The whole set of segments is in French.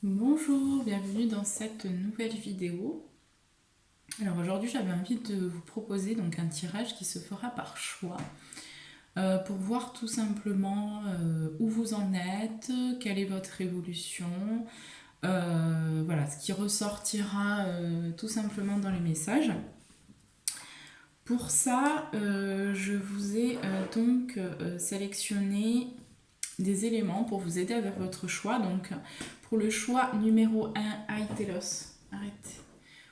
Bonjour, bienvenue dans cette nouvelle vidéo. Alors aujourd'hui j'avais envie de vous proposer donc un tirage qui se fera par choix pour voir tout simplement où vous en êtes, quelle est votre évolution, voilà ce qui ressortira tout simplement dans les messages. Pour ça, je vous ai donc sélectionné des éléments pour vous aider avec votre choix. Donc pour le choix numéro 1, aïe Télos, arrête.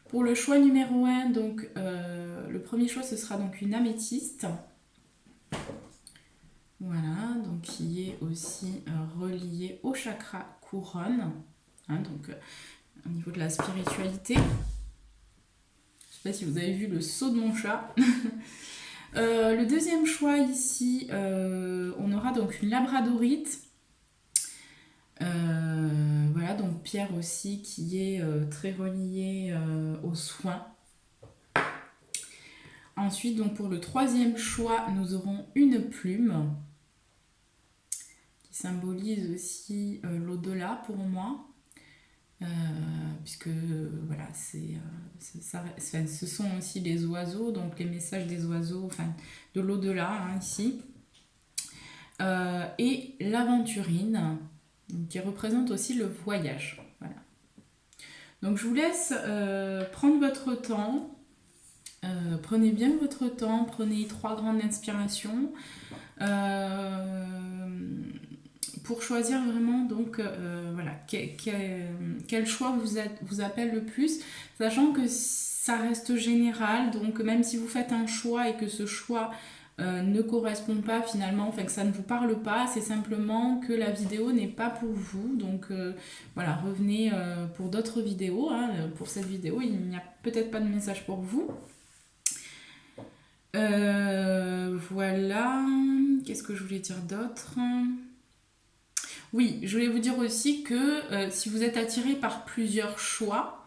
Pour le choix numéro 1, donc le premier choix ce sera donc une améthyste. Voilà, donc qui est aussi reliée au chakra couronne, hein, donc au niveau de la spiritualité. Je sais pas si vous avez vu le saut de mon chat. Le deuxième choix ici, on aura donc une labradorite. Voilà, donc pierre aussi qui est très reliée aux soins. Ensuite, donc pour le troisième choix, nous aurons une plume qui symbolise aussi l'au-delà pour moi. Puisque voilà, ce sont aussi les oiseaux, donc les messages des oiseaux, enfin de l'au-delà hein, ici. Et l'aventurine, qui représente aussi le voyage. Voilà. Donc je vous laisse prendre votre temps. Prenez bien votre temps, prenez 3 grandes inspirations pour choisir vraiment donc voilà quel choix vous appelle le plus, sachant que ça reste général, donc même si vous faites un choix et que ce choix ne correspond pas finalement, enfin que ça ne vous parle pas, c'est simplement que la vidéo n'est pas pour vous, donc voilà, revenez pour d'autres vidéos, hein. Pour cette vidéo il n'y a peut-être pas de message pour vous. Voilà, qu'est-ce que je voulais dire d'autre? Oui, je voulais vous dire aussi que si vous êtes attiré par plusieurs choix,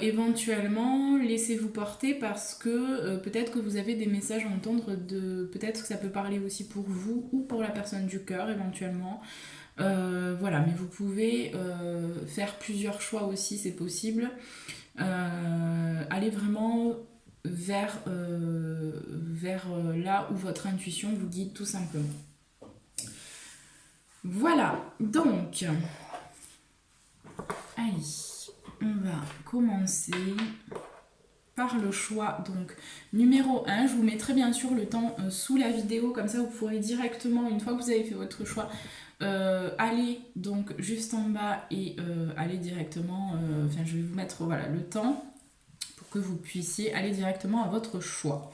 éventuellement laissez-vous porter parce que peut-être que vous avez des messages à entendre, peut-être que ça peut parler aussi pour vous ou pour la personne du cœur éventuellement. Voilà, mais vous pouvez faire plusieurs choix aussi, c'est possible. Allez vraiment vers là où votre intuition vous guide tout simplement. Voilà, donc, allez, on va commencer par le choix. Donc, numéro 1, je vous mettrai bien sûr le temps sous la vidéo, comme ça vous pourrez directement, une fois que vous avez fait votre choix, aller donc juste en bas et aller directement, enfin je vais vous mettre voilà, le temps pour que vous puissiez aller directement à votre choix.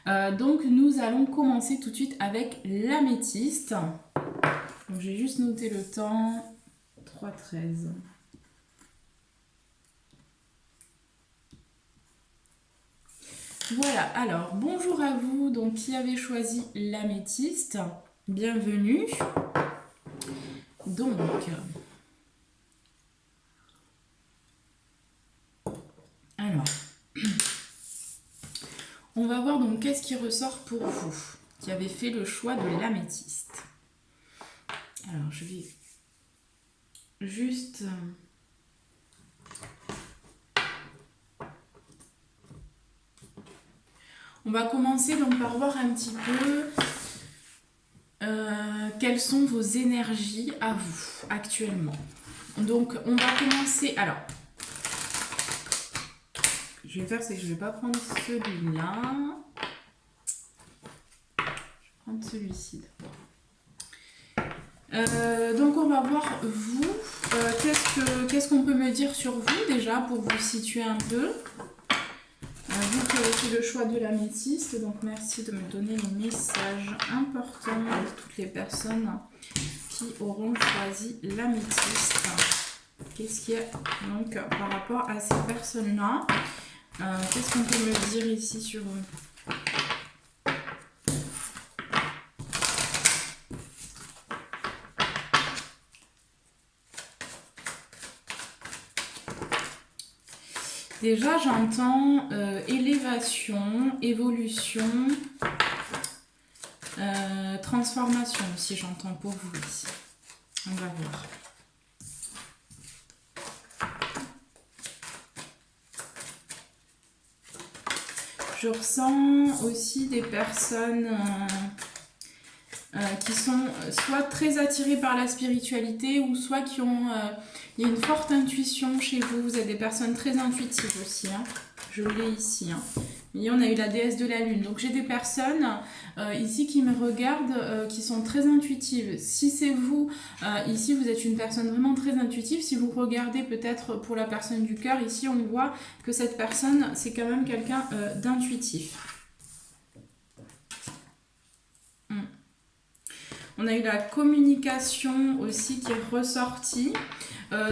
Donc nous allons commencer tout de suite avec l'améthyste. Donc j'ai juste noté le temps, 3,13. Voilà, alors bonjour à vous, donc qui avez choisi l'améthyste, bienvenue. Donc, alors, on va voir donc qu'est-ce qui ressort pour vous, qui avez fait le choix de l'améthyste. Alors, je vais juste... On va commencer donc par voir un petit peu quelles sont vos énergies à vous actuellement. Donc, on va commencer... Alors, je vais faire, c'est que je ne vais pas prendre celui-là. Je vais prendre celui-ci d'abord. Donc on va voir vous, qu'est-ce qu'on peut me dire sur vous déjà pour vous situer un peu. Vous qui avez fait le choix de l'améthyste, donc merci de me donner les messages importants de toutes les personnes qui auront choisi l'améthyste. Qu'est-ce qu'il y a donc par rapport à ces personnes-là? Qu'est-ce qu'on peut me dire ici sur eux? Déjà, j'entends élévation, évolution, transformation aussi, j'entends pour vous ici. On va voir. Je ressens aussi des personnes qui sont soit très attirées par la spiritualité ou soit qui ont... il y a une forte intuition chez vous. Vous êtes des personnes très intuitives aussi. Hein. Je l'ai ici. Hein. Et on a eu la déesse de la lune. Donc j'ai des personnes ici qui me regardent, qui sont très intuitives. Si c'est vous, ici vous êtes une personne vraiment très intuitive. Si vous regardez peut-être pour la personne du cœur, ici on voit que cette personne c'est quand même quelqu'un d'intuitif. On a eu la communication aussi qui est ressortie.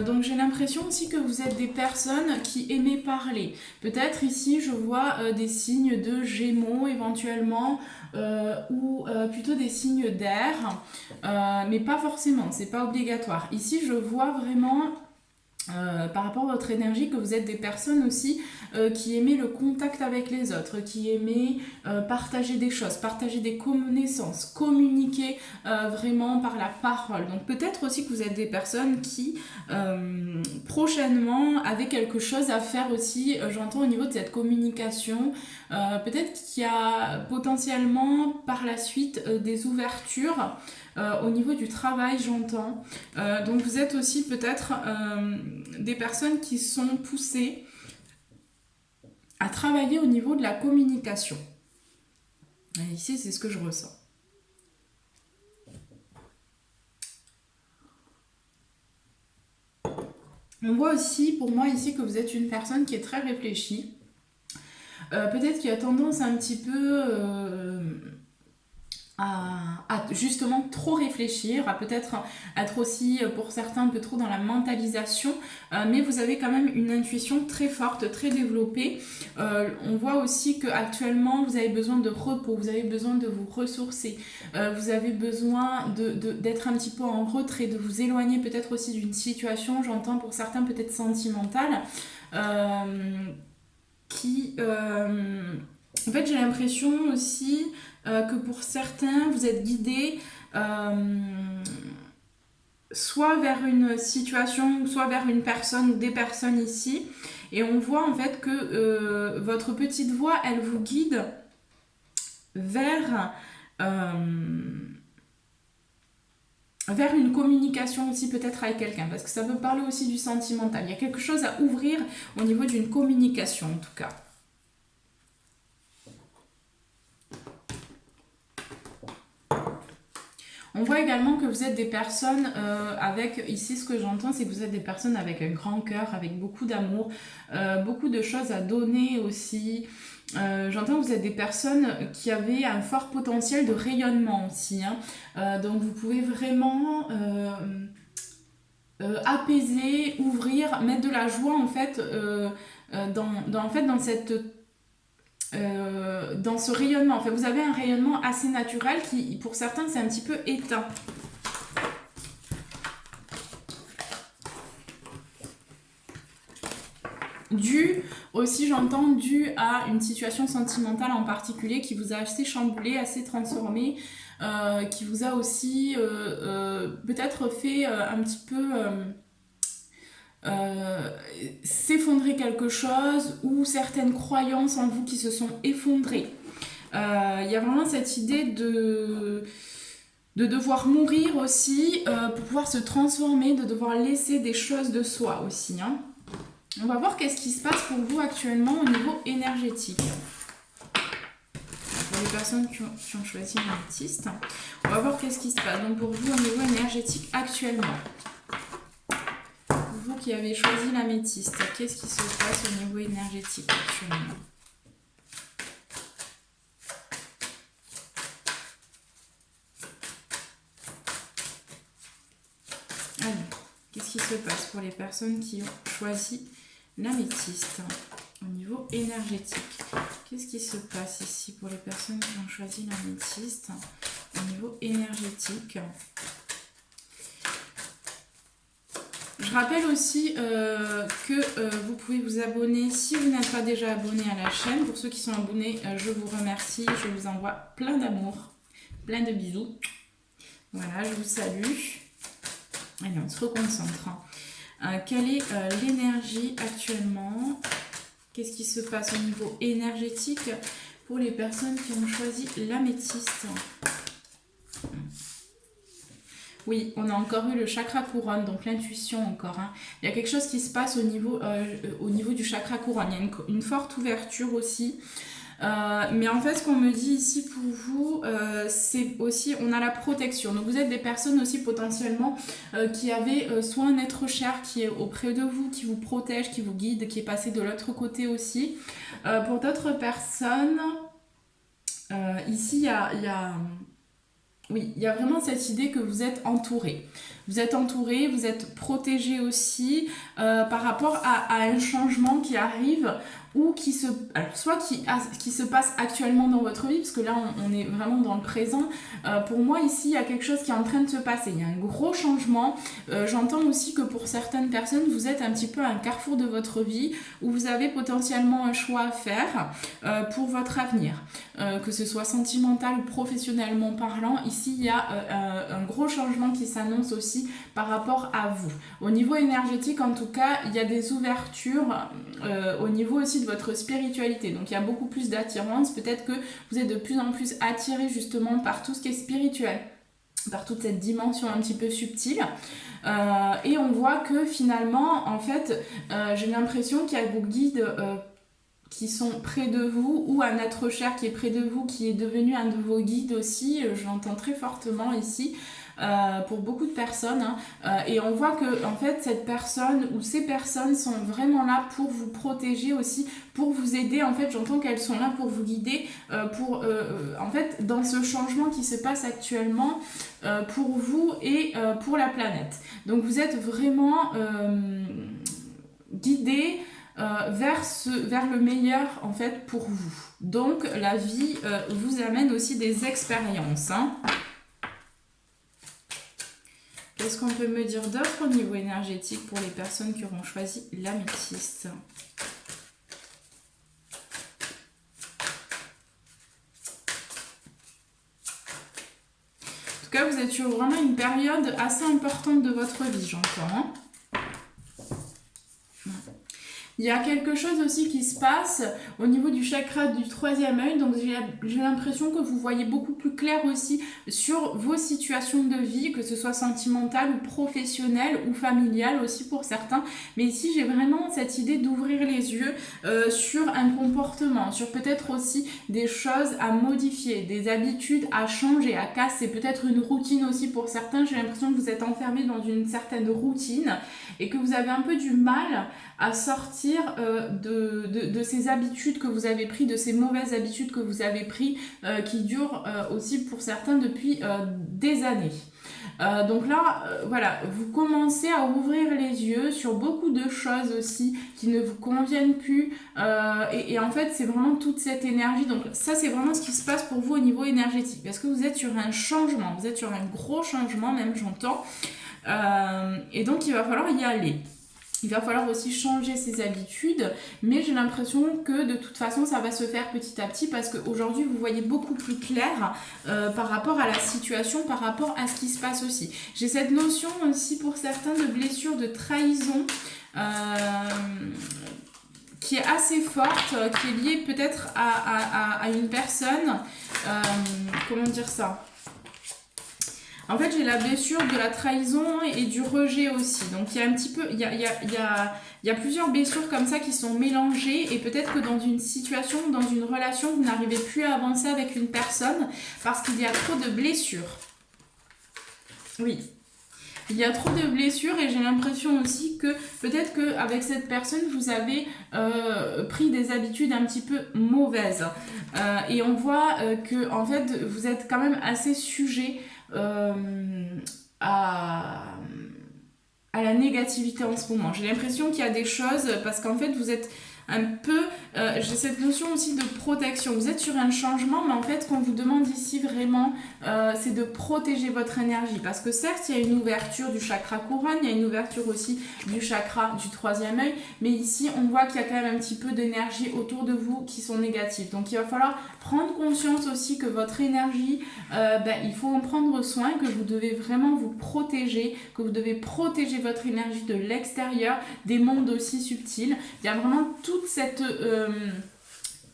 Donc j'ai l'impression aussi que vous êtes des personnes qui aimaient parler. Peut-être ici je vois des signes de Gémeaux éventuellement ou plutôt des signes d'air, mais pas forcément, c'est pas obligatoire. Ici je vois vraiment par rapport à votre énergie que vous êtes des personnes aussi qui aimaient le contact avec les autres, qui aimaient partager des choses, partager des connaissances, communiquer vraiment par la parole. Donc peut-être aussi que vous êtes des personnes qui prochainement avaient quelque chose à faire aussi, j'entends au niveau de cette communication, peut-être qu'il y a potentiellement par la suite des ouvertures au niveau du travail, j'entends. Donc vous êtes aussi peut-être des personnes qui sont poussées à travailler au niveau de la communication. Et ici, c'est ce que je ressens. On voit aussi, pour moi, ici, que vous êtes une personne qui est très réfléchie. Peut-être qui a tendance un petit peu... à justement trop réfléchir, à peut-être être aussi pour certains un peu trop dans la mentalisation, mais vous avez quand même une intuition très forte, très développée. On voit aussi qu'actuellement vous avez besoin de repos, vous avez besoin de vous ressourcer, vous avez besoin d'être un petit peu en retrait, de vous éloigner peut-être aussi d'une situation, j'entends pour certains peut-être sentimentale, qui... en fait j'ai l'impression aussi que pour certains, vous êtes guidés soit vers une situation, soit vers une personne ou des personnes ici. Et on voit en fait que votre petite voix, elle vous guide vers une communication aussi peut-être avec quelqu'un. Parce que ça peut parler aussi du sentimental. Il y a quelque chose à ouvrir au niveau d'une communication en tout cas. On voit également que vous êtes des personnes avec, ici ce que j'entends c'est que vous êtes des personnes avec un grand cœur, avec beaucoup d'amour, beaucoup de choses à donner aussi. J'entends que vous êtes des personnes qui avaient un fort potentiel de rayonnement aussi. Hein. Donc vous pouvez vraiment apaiser, ouvrir, mettre de la joie en fait, dans cette... dans ce rayonnement. En fait, vous avez un rayonnement assez naturel qui, pour certains, c'est un petit peu éteint. Dû aussi, j'entends, dû à une situation sentimentale en particulier qui vous a assez chamboulé, assez transformé, qui vous a aussi peut-être fait un petit peu... s'effondrer quelque chose ou certaines croyances en vous qui se sont effondrées. Il y a vraiment cette idée de devoir mourir aussi pour pouvoir se transformer, de devoir laisser des choses de soi aussi. Hein. On va voir qu'est-ce qui se passe pour vous actuellement au niveau énergétique. Pour les personnes qui ont choisi l'améthyste, on va voir qu'est-ce qui se passe. Donc pour vous au niveau énergétique actuellement. Vous qui avez choisi l'améthyste, qu'est-ce qui se passe au niveau énergétique actuellement? Alors, qu'est-ce qui se passe pour les personnes qui ont choisi l'améthyste au niveau énergétique? Qu'est-ce qui se passe ici pour les personnes qui ont choisi l'améthyste au niveau énergétique? Je rappelle aussi que vous pouvez vous abonner si vous n'êtes pas déjà abonné à la chaîne. Pour ceux qui sont abonnés, je vous remercie. Je vous envoie plein d'amour, plein de bisous. Voilà, je vous salue. Allez, on se reconcentre. Quelle est l'énergie actuellement? Qu'est-ce qui se passe au niveau énergétique pour les personnes qui ont choisi l'améthyste? Oui, on a encore eu le chakra couronne, donc l'intuition encore. Hein. Il y a quelque chose qui se passe au niveau du chakra couronne. Il y a une forte ouverture aussi. Mais en fait, ce qu'on me dit ici pour vous, c'est aussi, on a la protection. Donc vous êtes des personnes aussi potentiellement qui avaient soit un être cher qui est auprès de vous, qui vous protège, qui vous guide, qui est passé de l'autre côté aussi. Pour d'autres personnes, ici, oui, il y a vraiment cette idée que vous êtes entouré. Vous êtes entouré, vous êtes protégé aussi par rapport à un changement qui arrive ou qui se passe actuellement dans votre vie, parce que là on est vraiment dans le présent. Pour moi ici il y a quelque chose qui est en train de se passer, il y a un gros changement. J'entends aussi que pour certaines personnes vous êtes un petit peu à un carrefour de votre vie où vous avez potentiellement un choix à faire pour votre avenir, que ce soit sentimental ou professionnellement parlant. Ici il y a un gros changement qui s'annonce aussi par rapport à vous. Au niveau énergétique en tout cas, il y a des ouvertures au niveau aussi de votre spiritualité. Donc il y a beaucoup plus d'attirance. Peut-être que vous êtes de plus en plus attiré justement par tout ce qui est spirituel, par toute cette dimension un petit peu subtile. Et on voit que finalement, en fait, j'ai l'impression qu'il y a vos guides qui sont près de vous, ou un être cher qui est près de vous, qui est devenu un de vos guides aussi. Je l'entends très fortement ici. Pour beaucoup de personnes et on voit que en fait cette personne ou ces personnes sont vraiment là pour vous protéger aussi, pour vous aider. En fait j'entends qu'elles sont là pour vous guider en fait dans ce changement qui se passe actuellement pour vous et pour la planète. Donc vous êtes vraiment guidé vers le meilleur en fait pour vous. Donc la vie vous amène aussi des expériences. Qu'est-ce qu'on peut me dire d'autre au niveau énergétique pour les personnes qui auront choisi l'améthyste? En tout cas, vous êtes sur vraiment une période assez importante de votre vie, j'entends. Il y a quelque chose aussi qui se passe au niveau du chakra du troisième œil, donc j'ai l'impression que vous voyez beaucoup plus clair aussi sur vos situations de vie, que ce soit sentimentale ou professionnelle ou familiale aussi pour certains. Mais ici j'ai vraiment cette idée d'ouvrir les yeux sur un comportement, sur peut-être aussi des choses à modifier, des habitudes à changer, à casser, peut-être une routine aussi pour certains. J'ai l'impression que vous êtes enfermés dans une certaine routine et que vous avez un peu du mal à sortir de ces habitudes que vous avez pris, de ces mauvaises habitudes que vous avez pris, qui durent aussi pour certains depuis des années. Donc là, voilà, vous commencez à ouvrir les yeux sur beaucoup de choses aussi qui ne vous conviennent plus. Et en fait, c'est vraiment toute cette énergie. Donc ça, c'est vraiment ce qui se passe pour vous au niveau énergétique. Parce que vous êtes sur un changement, vous êtes sur un gros changement, même j'entends. Et donc, il va falloir y aller. Il va falloir aussi changer ses habitudes, mais j'ai l'impression que de toute façon ça va se faire petit à petit parce qu'aujourd'hui vous voyez beaucoup plus clair par rapport à la situation, par rapport à ce qui se passe aussi. J'ai cette notion aussi pour certains de blessure, de trahison qui est assez forte, qui est liée peut-être à une personne, comment dire ça ? En fait, j'ai la blessure de la trahison et du rejet aussi. Donc, il y a un petit peu, il y a plusieurs blessures comme ça qui sont mélangées. Et peut-être que dans une situation, dans une relation, vous n'arrivez plus à avancer avec une personne parce qu'il y a trop de blessures. Oui. Il y a trop de blessures et j'ai l'impression aussi que peut-être qu'avec cette personne, vous avez pris des habitudes un petit peu mauvaises. Et on voit que en fait, vous êtes quand même assez sujet à la négativité en ce moment. J'ai l'impression qu'il y a des choses, parce qu'en fait, vous êtes un peu... j'ai cette notion aussi de protection. Vous êtes sur un changement, mais en fait, ce qu'on vous demande ici vraiment, c'est de protéger votre énergie. Parce que certes, il y a une ouverture du chakra couronne, il y a une ouverture aussi du chakra du troisième œil, mais ici, on voit qu'il y a quand même un petit peu d'énergie autour de vous qui sont négatives. Donc, il va falloir prendre conscience aussi que votre énergie, il faut en prendre soin, que vous devez vraiment vous protéger, que vous devez protéger votre énergie de l'extérieur, des mondes aussi subtils. Il y a vraiment tout toute cette...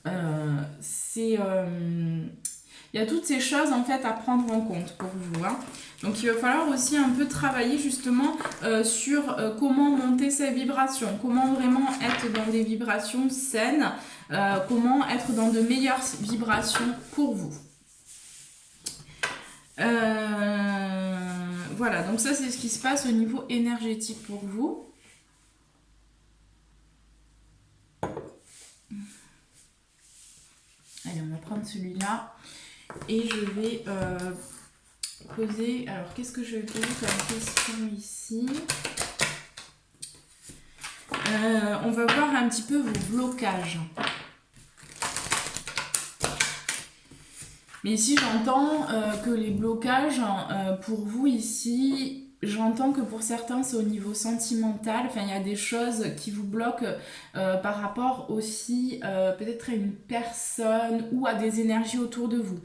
il y a toutes ces choses en fait à prendre en compte pour vous. Hein. Donc il va falloir aussi un peu travailler justement sur comment monter ces vibrations, comment vraiment être dans des vibrations saines, comment être dans de meilleures vibrations pour vous. Voilà, donc ça c'est ce qui se passe au niveau énergétique pour vous. Allez, on va prendre celui-là et je vais poser... Alors, qu'est-ce que je vais poser comme question ici? On va voir un petit peu vos blocages. Mais ici, j'entends que les blocages, pour vous ici, j'entends que pour certains, c'est au niveau sentimental. Enfin, il y a des choses qui vous bloquent par rapport aussi peut-être à une personne ou à des énergies autour de vous.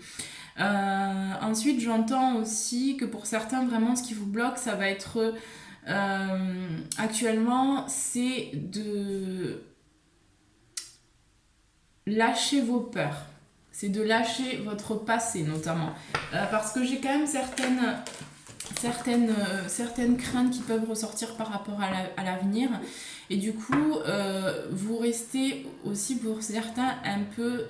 Ensuite, j'entends aussi que pour certains, vraiment, ce qui vous bloque, ça va être actuellement, c'est de lâcher vos peurs. C'est de lâcher votre passé, notamment. Parce que j'ai quand même certaines craintes qui peuvent ressortir par rapport à l'avenir. Et du coup, vous restez aussi pour certains un peu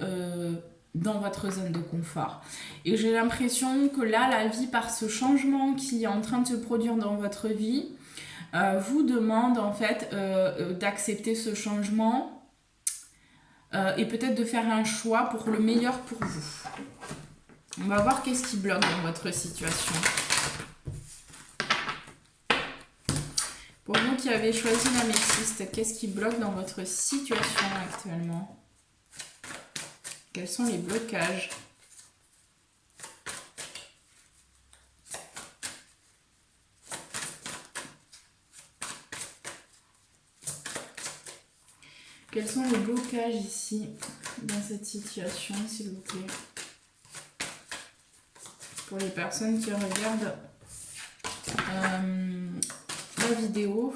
dans votre zone de confort. Et j'ai l'impression que là, la vie, par ce changement qui est en train de se produire dans votre vie, vous demande en fait d'accepter ce changement et peut-être de faire un choix pour le meilleur pour vous. On va voir qu'est-ce qui bloque dans votre situation. Pour vous qui avez choisi l'améthyste, qu'est-ce qui bloque dans votre situation actuellement? Quels sont les blocages? Quels sont les blocages ici, dans cette situation, s'il vous plaît? Pour les personnes qui regardent la vidéo.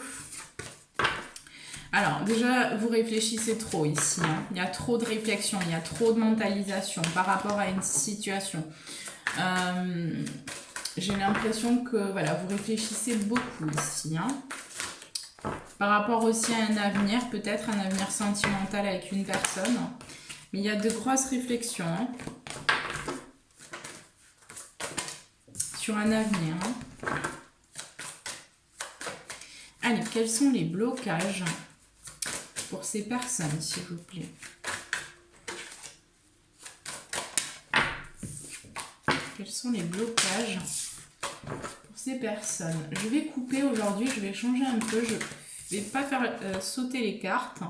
Alors, déjà, vous réfléchissez trop ici. Hein. Il y a trop de réflexion, il y a trop de mentalisation par rapport à une situation. J'ai l'impression que voilà, vous réfléchissez beaucoup ici. Hein. Par rapport aussi à un avenir, peut-être un avenir sentimental avec une personne. Mais il y a de grosses réflexions hein, sur un avenir. Hein. Allez, quels sont les blocages pour ces personnes, s'il vous plaît? Quels sont les blocages pour ces personnes? Je vais couper aujourd'hui, je vais changer un peu. Je ne vais pas faire sauter les cartes.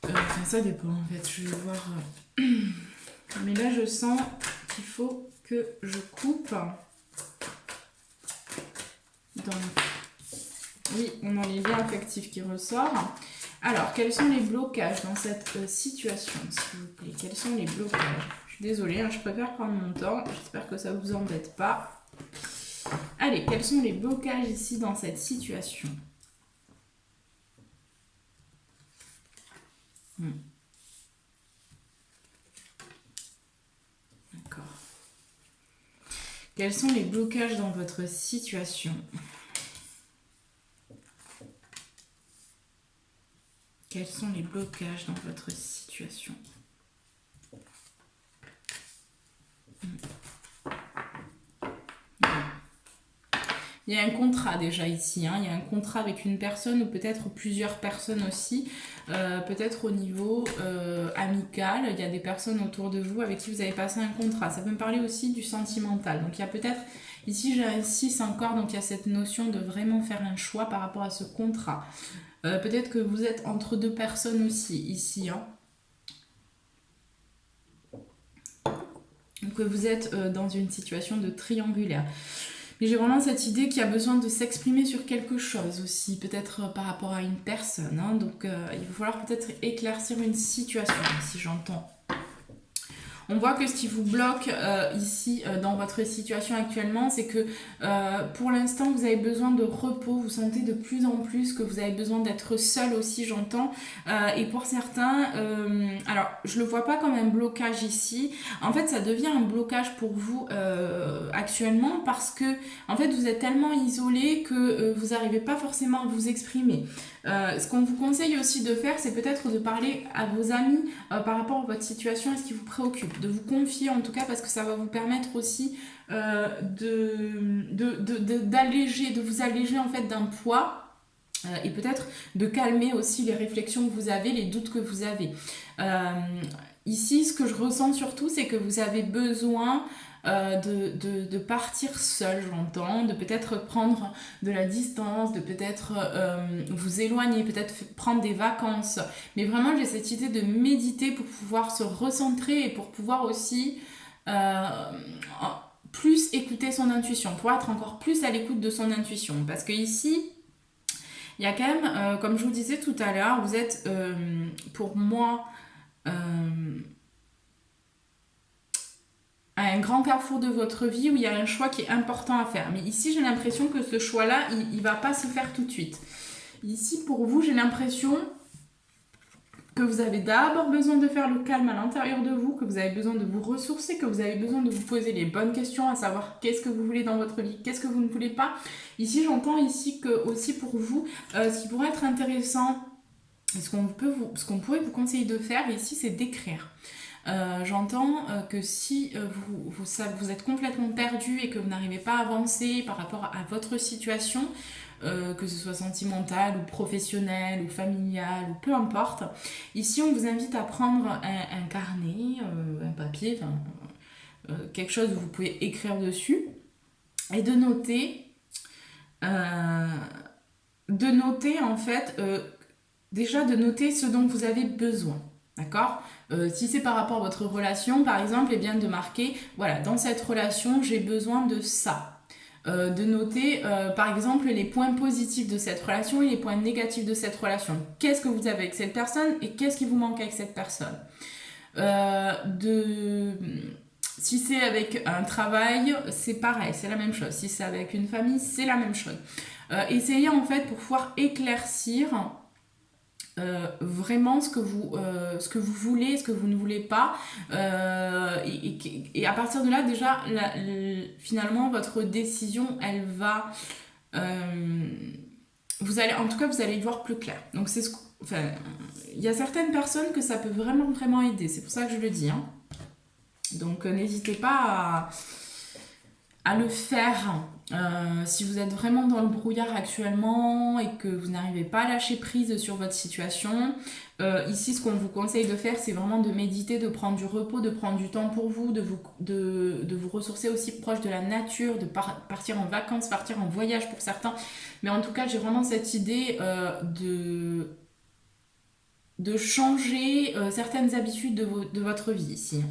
Enfin, ça dépend en fait, je vais voir. Mais là, je sens qu'il faut que je coupe. Oui, on a les liens affectifs qui ressortent. Alors, quels sont les blocages dans cette situation, s'il vous plaît? Quels sont les blocages? Je suis désolée, hein, je préfère prendre mon temps. J'espère que ça ne vous embête pas. Allez, quels sont les blocages ici dans cette situation? D'accord. Quels sont les blocages dans votre situation? Quels sont les blocages dans votre situation? Il y a un contrat déjà ici, hein. Il y a un contrat avec une personne ou peut-être plusieurs personnes aussi, peut-être au niveau amical, il y a des personnes autour de vous avec qui vous avez passé un contrat. Ça peut me parler aussi du sentimental. Donc il y a peut-être, ici j'ai un 6 encore, donc il y a cette notion de vraiment faire un choix par rapport à ce contrat. Peut-être que vous êtes entre deux personnes aussi ici, hein. Donc vous êtes dans une situation de triangulaire. Mais j'ai vraiment cette idée qu'il y a besoin de s'exprimer sur quelque chose aussi, peut-être par rapport à une personne. Hein. Donc il va falloir peut-être éclaircir une situation, si j'entends. On voit que ce qui vous bloque ici dans votre situation actuellement, c'est que pour l'instant vous avez besoin de repos, vous sentez de plus en plus que vous avez besoin d'être seul aussi, j'entends. Et pour certains, alors je le vois pas comme un blocage ici, en fait ça devient un blocage pour vous actuellement parce que en fait vous êtes tellement isolé que vous n'arrivez pas forcément à vous exprimer. Ce qu'on vous conseille aussi de faire, c'est peut-être de parler à vos amis par rapport à votre situation et ce qui vous préoccupe, de vous confier en tout cas parce que ça va vous permettre aussi d'alléger, de vous alléger en fait d'un poids. Et peut-être de calmer aussi les réflexions que vous avez, les doutes que vous avez. Ici, ce que je ressens surtout, c'est que vous avez besoin de partir seul, j'entends, de peut-être prendre de la distance, de peut-être vous éloigner, peut-être prendre des vacances. Mais vraiment, j'ai cette idée de méditer pour pouvoir se recentrer et pour pouvoir aussi plus écouter son intuition, pour être encore plus à l'écoute de son intuition. Parce que ici, il y a quand même, comme je vous disais tout à l'heure, vous êtes, pour moi, à un grand carrefour de votre vie où il y a un choix qui est important à faire. Mais ici, j'ai l'impression que ce choix-là, il ne va pas se faire tout de suite. Ici, pour vous, j'ai l'impression que vous avez d'abord besoin de faire le calme à l'intérieur de vous, que vous avez besoin de vous ressourcer, que vous avez besoin de vous poser les bonnes questions, à savoir qu'est-ce que vous voulez dans votre vie, qu'est-ce que vous ne voulez pas. Ici, j'entends ici que aussi pour vous, ce qui pourrait être intéressant, ce qu'on pourrait vous conseiller de faire ici, c'est d'écrire. J'entends que si vous êtes complètement perdu et que vous n'arrivez pas à avancer par rapport à votre situation, que ce soit sentimentale ou professionnelle ou familiale ou peu importe, ici on vous invite à prendre un carnet, un papier, quelque chose où vous pouvez écrire dessus et de noter en fait, déjà de noter ce dont vous avez besoin. D'accord ? Si c'est par rapport à votre relation, par exemple, eh bien de marquer, voilà, dans cette relation, j'ai besoin de ça. De noter, par exemple, les points positifs de cette relation et les points négatifs de cette relation. Qu'est-ce que vous avez avec cette personne et qu'est-ce qui vous manque avec cette personne. Si c'est avec un travail, c'est pareil, c'est la même chose. Si c'est avec une famille, c'est la même chose. Essayez en fait pour pouvoir éclaircir vraiment ce que vous voulez, ce que vous ne voulez pas, et à partir de là déjà finalement votre décision elle va vous allez y voir plus clair. Donc c'est il y a certaines personnes que ça peut vraiment aider, c'est pour ça que je le dis, hein. Donc n'hésitez pas à le faire. Si vous êtes vraiment dans le brouillard actuellement et que vous n'arrivez pas à lâcher prise sur votre situation, ici ce qu'on vous conseille de faire, c'est vraiment de méditer, de prendre du repos, de prendre du temps pour vous, de vous ressourcer aussi proche de la nature, de partir en vacances, partir en voyage pour certains. Mais en tout cas, j'ai vraiment cette idée de changer certaines habitudes de votre vie ici.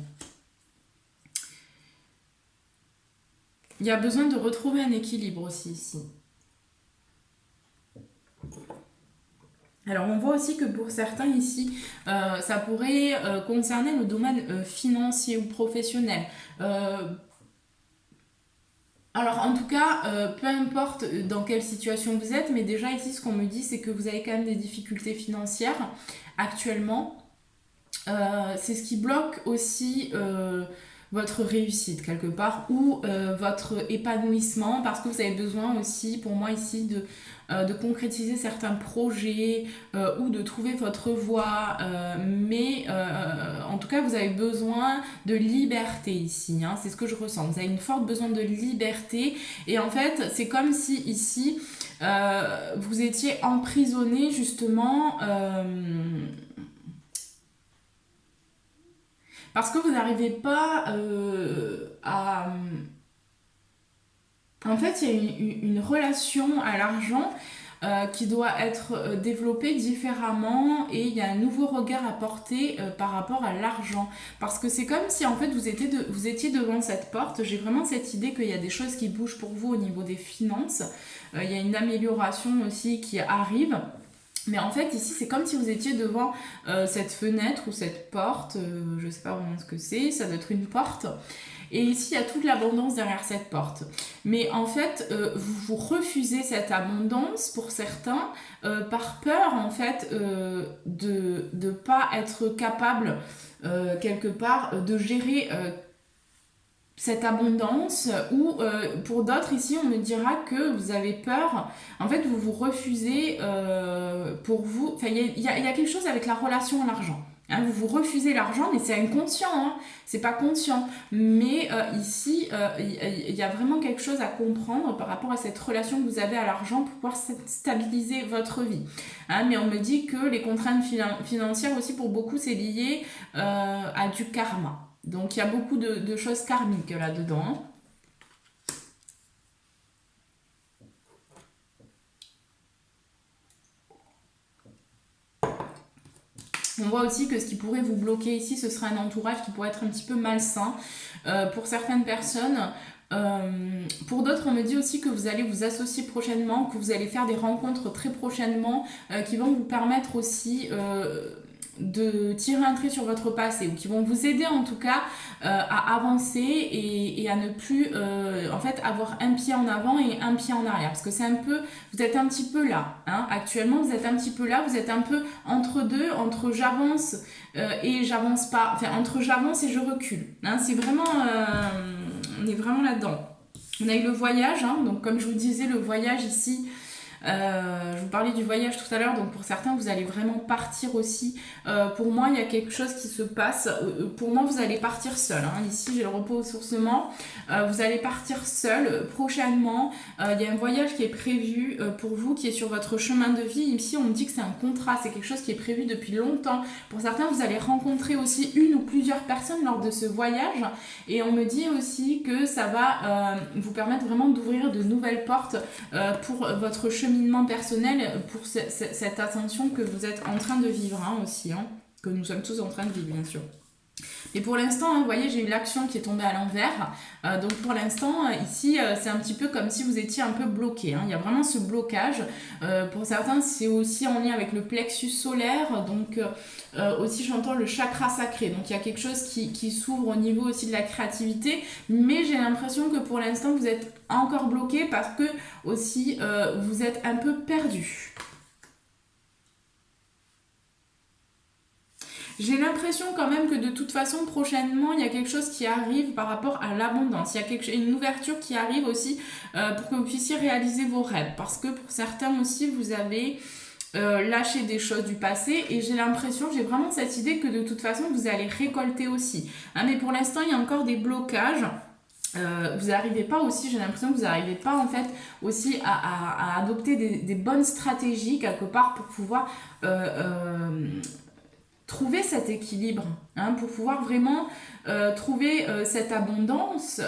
Il y a besoin de retrouver un équilibre aussi ici. Alors on voit aussi que pour certains ici, ça pourrait concerner le domaine financier ou professionnel. Alors en tout cas, peu importe dans quelle situation vous êtes, mais déjà ici ce qu'on me dit c'est que vous avez quand même des difficultés financières actuellement. C'est ce qui bloque aussi votre réussite quelque part ou votre épanouissement parce que vous avez besoin aussi pour moi ici de concrétiser certains projets ou de trouver votre voie, mais en tout cas vous avez besoin de liberté ici, hein, c'est ce que je ressens, vous avez une forte besoin de liberté et en fait c'est comme si ici vous étiez emprisonné justement parce que vous n'arrivez pas à... En fait, il y a une relation à l'argent qui doit être développée différemment et il y a un nouveau regard à porter par rapport à l'argent. Parce que c'est comme si en fait vous étiez devant cette porte. J'ai vraiment cette idée qu'il y a des choses qui bougent pour vous au niveau des finances. Il y a une amélioration aussi qui arrive. Mais en fait, ici, c'est comme si vous étiez devant cette fenêtre ou cette porte. Je sais pas vraiment ce que c'est. Ça doit être une porte. Et ici, il y a toute l'abondance derrière cette porte. Mais en fait, vous refusez cette abondance pour certains par peur, en fait, de ne pas être capable, quelque part, de gérer cette abondance, ou pour d'autres ici on me dira que vous avez peur, en fait vous vous refusez pour vous, enfin il y a quelque chose avec la relation à l'argent, hein, vous vous refusez l'argent, mais c'est inconscient, hein, c'est pas conscient, mais ici il y a vraiment quelque chose à comprendre par rapport à cette relation que vous avez à l'argent pour pouvoir stabiliser votre vie, hein, mais on me dit que les contraintes financières aussi pour beaucoup c'est lié à du karma. Donc il y a beaucoup de choses karmiques là-dedans. On voit aussi que ce qui pourrait vous bloquer ici, ce serait un entourage qui pourrait être un petit peu malsain pour certaines personnes. Pour d'autres, on me dit aussi que vous allez vous associer prochainement, que vous allez faire des rencontres très prochainement qui vont vous permettre aussi de tirer un trait sur votre passé, ou qui vont vous aider en tout cas à avancer et à ne plus en fait avoir un pied en avant et un pied en arrière, parce que c'est un peu, vous êtes un petit peu là, hein, actuellement vous êtes un petit peu là, vous êtes un peu entre deux, entre j'avance et j'avance pas, enfin entre j'avance et je recule, hein, c'est vraiment on est vraiment là-dedans. On a eu le voyage, hein, donc comme je vous disais, le voyage ici, je vous parlais du voyage tout à l'heure, donc pour certains vous allez vraiment partir aussi. Pour moi il y a quelque chose qui se passe, pour moi vous allez partir seul, hein. Ici j'ai le repos ressourcement, vous allez partir seul prochainement, il y a un voyage qui est prévu pour vous, qui est sur votre chemin de vie. Ici on me dit que c'est un contrat, c'est quelque chose qui est prévu depuis longtemps. Pour certains vous allez rencontrer aussi une ou plusieurs personnes lors de ce voyage, et on me dit aussi que ça va vous permettre vraiment d'ouvrir de nouvelles portes pour votre cheminement personnel, pour cette ascension que vous êtes en train de vivre, hein, aussi, hein, que nous sommes tous en train de vivre bien sûr. Et pour l'instant, hein, vous voyez, j'ai eu l'action qui est tombée à l'envers. Donc pour l'instant, ici, c'est un petit peu comme si vous étiez un peu bloqué, hein. Il y a vraiment ce blocage. Pour certains, c'est aussi en lien avec le plexus solaire. Donc aussi, j'entends le chakra sacré. Donc il y a quelque chose qui s'ouvre au niveau aussi de la créativité. Mais j'ai l'impression que pour l'instant, vous êtes encore bloqué parce que aussi, vous êtes un peu perdu. J'ai l'impression quand même que de toute façon, prochainement, il y a quelque chose qui arrive par rapport à l'abondance. Il y a une ouverture qui arrive aussi pour que vous puissiez réaliser vos rêves. Parce que pour certains aussi, vous avez lâché des choses du passé. Et j'ai l'impression, j'ai vraiment cette idée que de toute façon, vous allez récolter aussi, hein, mais pour l'instant, il y a encore des blocages. Vous n'arrivez pas aussi, j'ai l'impression que vous n'arrivez pas en fait aussi à adopter des bonnes stratégies quelque part pour pouvoir trouver cet équilibre, hein, pour pouvoir vraiment trouver cette abondance,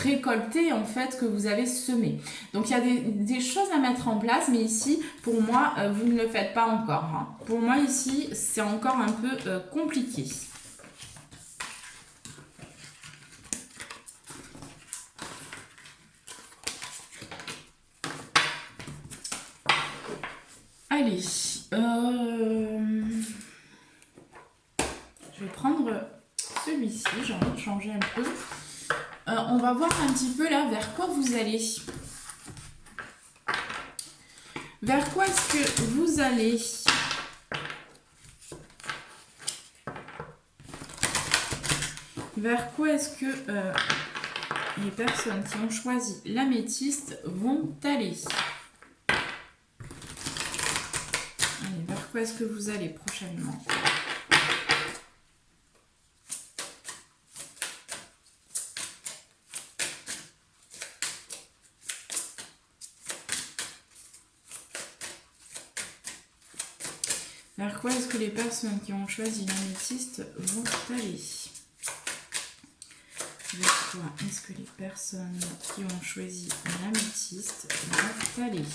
récolter en fait que vous avez semé. Donc il y a des choses à mettre en place, mais ici pour moi vous ne le faites pas encore, hein. Pour moi ici c'est encore un peu compliqué. Allez, je vais prendre celui-ci, j'ai envie de changer un peu. On va voir un petit peu là vers quoi vous allez. Vers quoi est-ce que vous allez? Vers quoi est-ce que les personnes qui ont choisi l'améthyste vont aller? Allez, vers quoi est-ce que vous allez prochainement? Vers quoi est-ce que les personnes qui ont choisi l'améthyste vont aller? Vers quoi est-ce que les personnes qui ont choisi l'améthyste vont aller?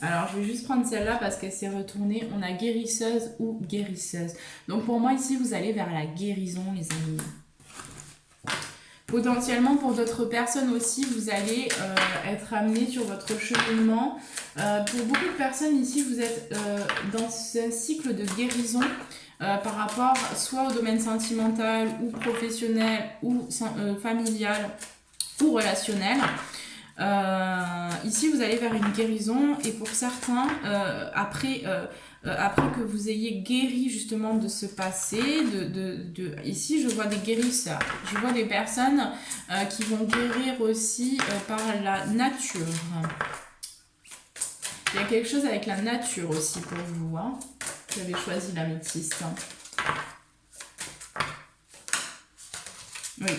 Alors je vais juste prendre celle-là parce qu'elle s'est retournée. On a guérisseuse ou guérisseuse. Donc pour moi ici vous allez vers la guérison les amis. Potentiellement pour d'autres personnes aussi, vous allez être amené sur votre cheminement. Pour beaucoup de personnes ici, vous êtes dans un cycle de guérison par rapport soit au domaine sentimental ou professionnel ou familial ou relationnel. Ici, vous allez vers une guérison et pour certains, après que vous ayez guéri justement de ce passé, ici je vois des guérisseurs, je vois des personnes qui vont guérir aussi par la nature. Il y a quelque chose avec la nature aussi pour vous, hein. Vous avez choisi l'améthyste. Oui.